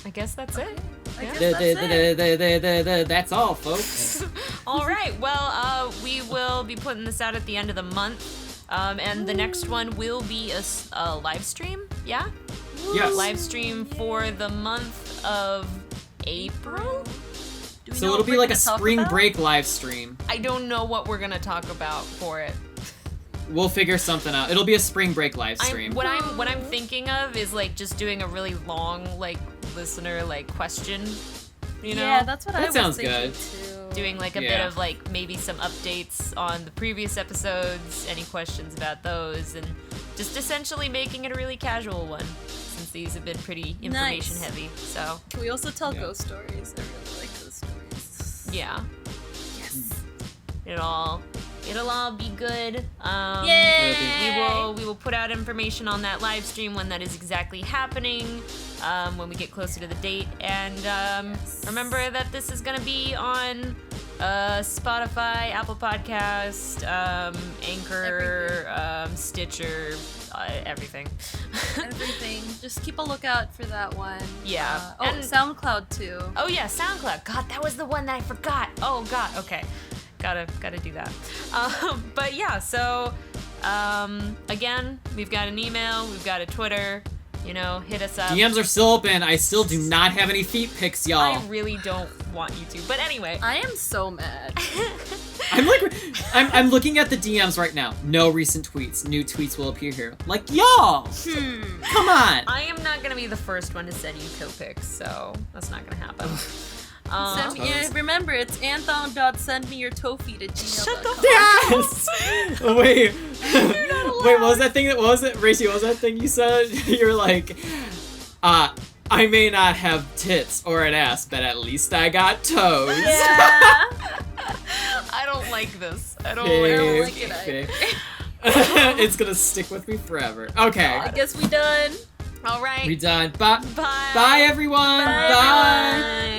I guess that's it. I Yeah. guess that's it. that's all, folks. All right. Well, we will be putting this out at the end of the month, and the next one will be a live stream. Yeah. Yes. Live stream for the month of April. Do we So know it'll what be we're like a gonna talk spring about? break live stream. I don't know what we're gonna talk about for it. We'll figure something out. It'll be a spring break live stream. What I'm thinking of is like just doing a really long like listener like question. You know. Yeah, that's what I That was sounds thinking good. too. Doing like a bit Yeah. of like maybe some updates on the previous episodes, any questions about those, and just essentially making it a really casual one since these have been pretty information Nice. heavy. So Can we also tell Yeah. ghost stories? I really like ghost stories. yeah, Yes. it'll all be good. Yay! We will put out information on that live stream when that is exactly happening, when we get closer to the date. And remember that this is gonna be on Spotify, Apple Podcast, Anchor, Stitcher, everything. Everything. Just keep a lookout for that one. Yeah. And SoundCloud too. Oh yeah, SoundCloud. God, that was the one that I forgot. Oh God. Okay. Gotta do that. But yeah, so again, we've got an email, we've got a Twitter. You know, hit us up. DMs are still open. I still do not have any feet pics, y'all. I really don't want you to. But anyway. I am so mad. I'm looking at the DMs right now. No recent tweets. New tweets will appear here. Like, y'all! Come on! I am not gonna be the first one to send you toe pics, so that's not gonna happen. Send me, remember, it's anthon.sendmeyourtoefeet@gmail.com. Shut the Yes! Wait. Wait, what was that thing? What was it? Racy, what was that thing you said? You're like, I may not have tits or an ass, but at least I got toes. Yeah. I don't like this. I don't Okay, like it. it okay. It's gonna stick with me forever. Okay. I guess we done. All right. We done. Bye. Bye. Bye, everyone. Bye, Bye. everyone.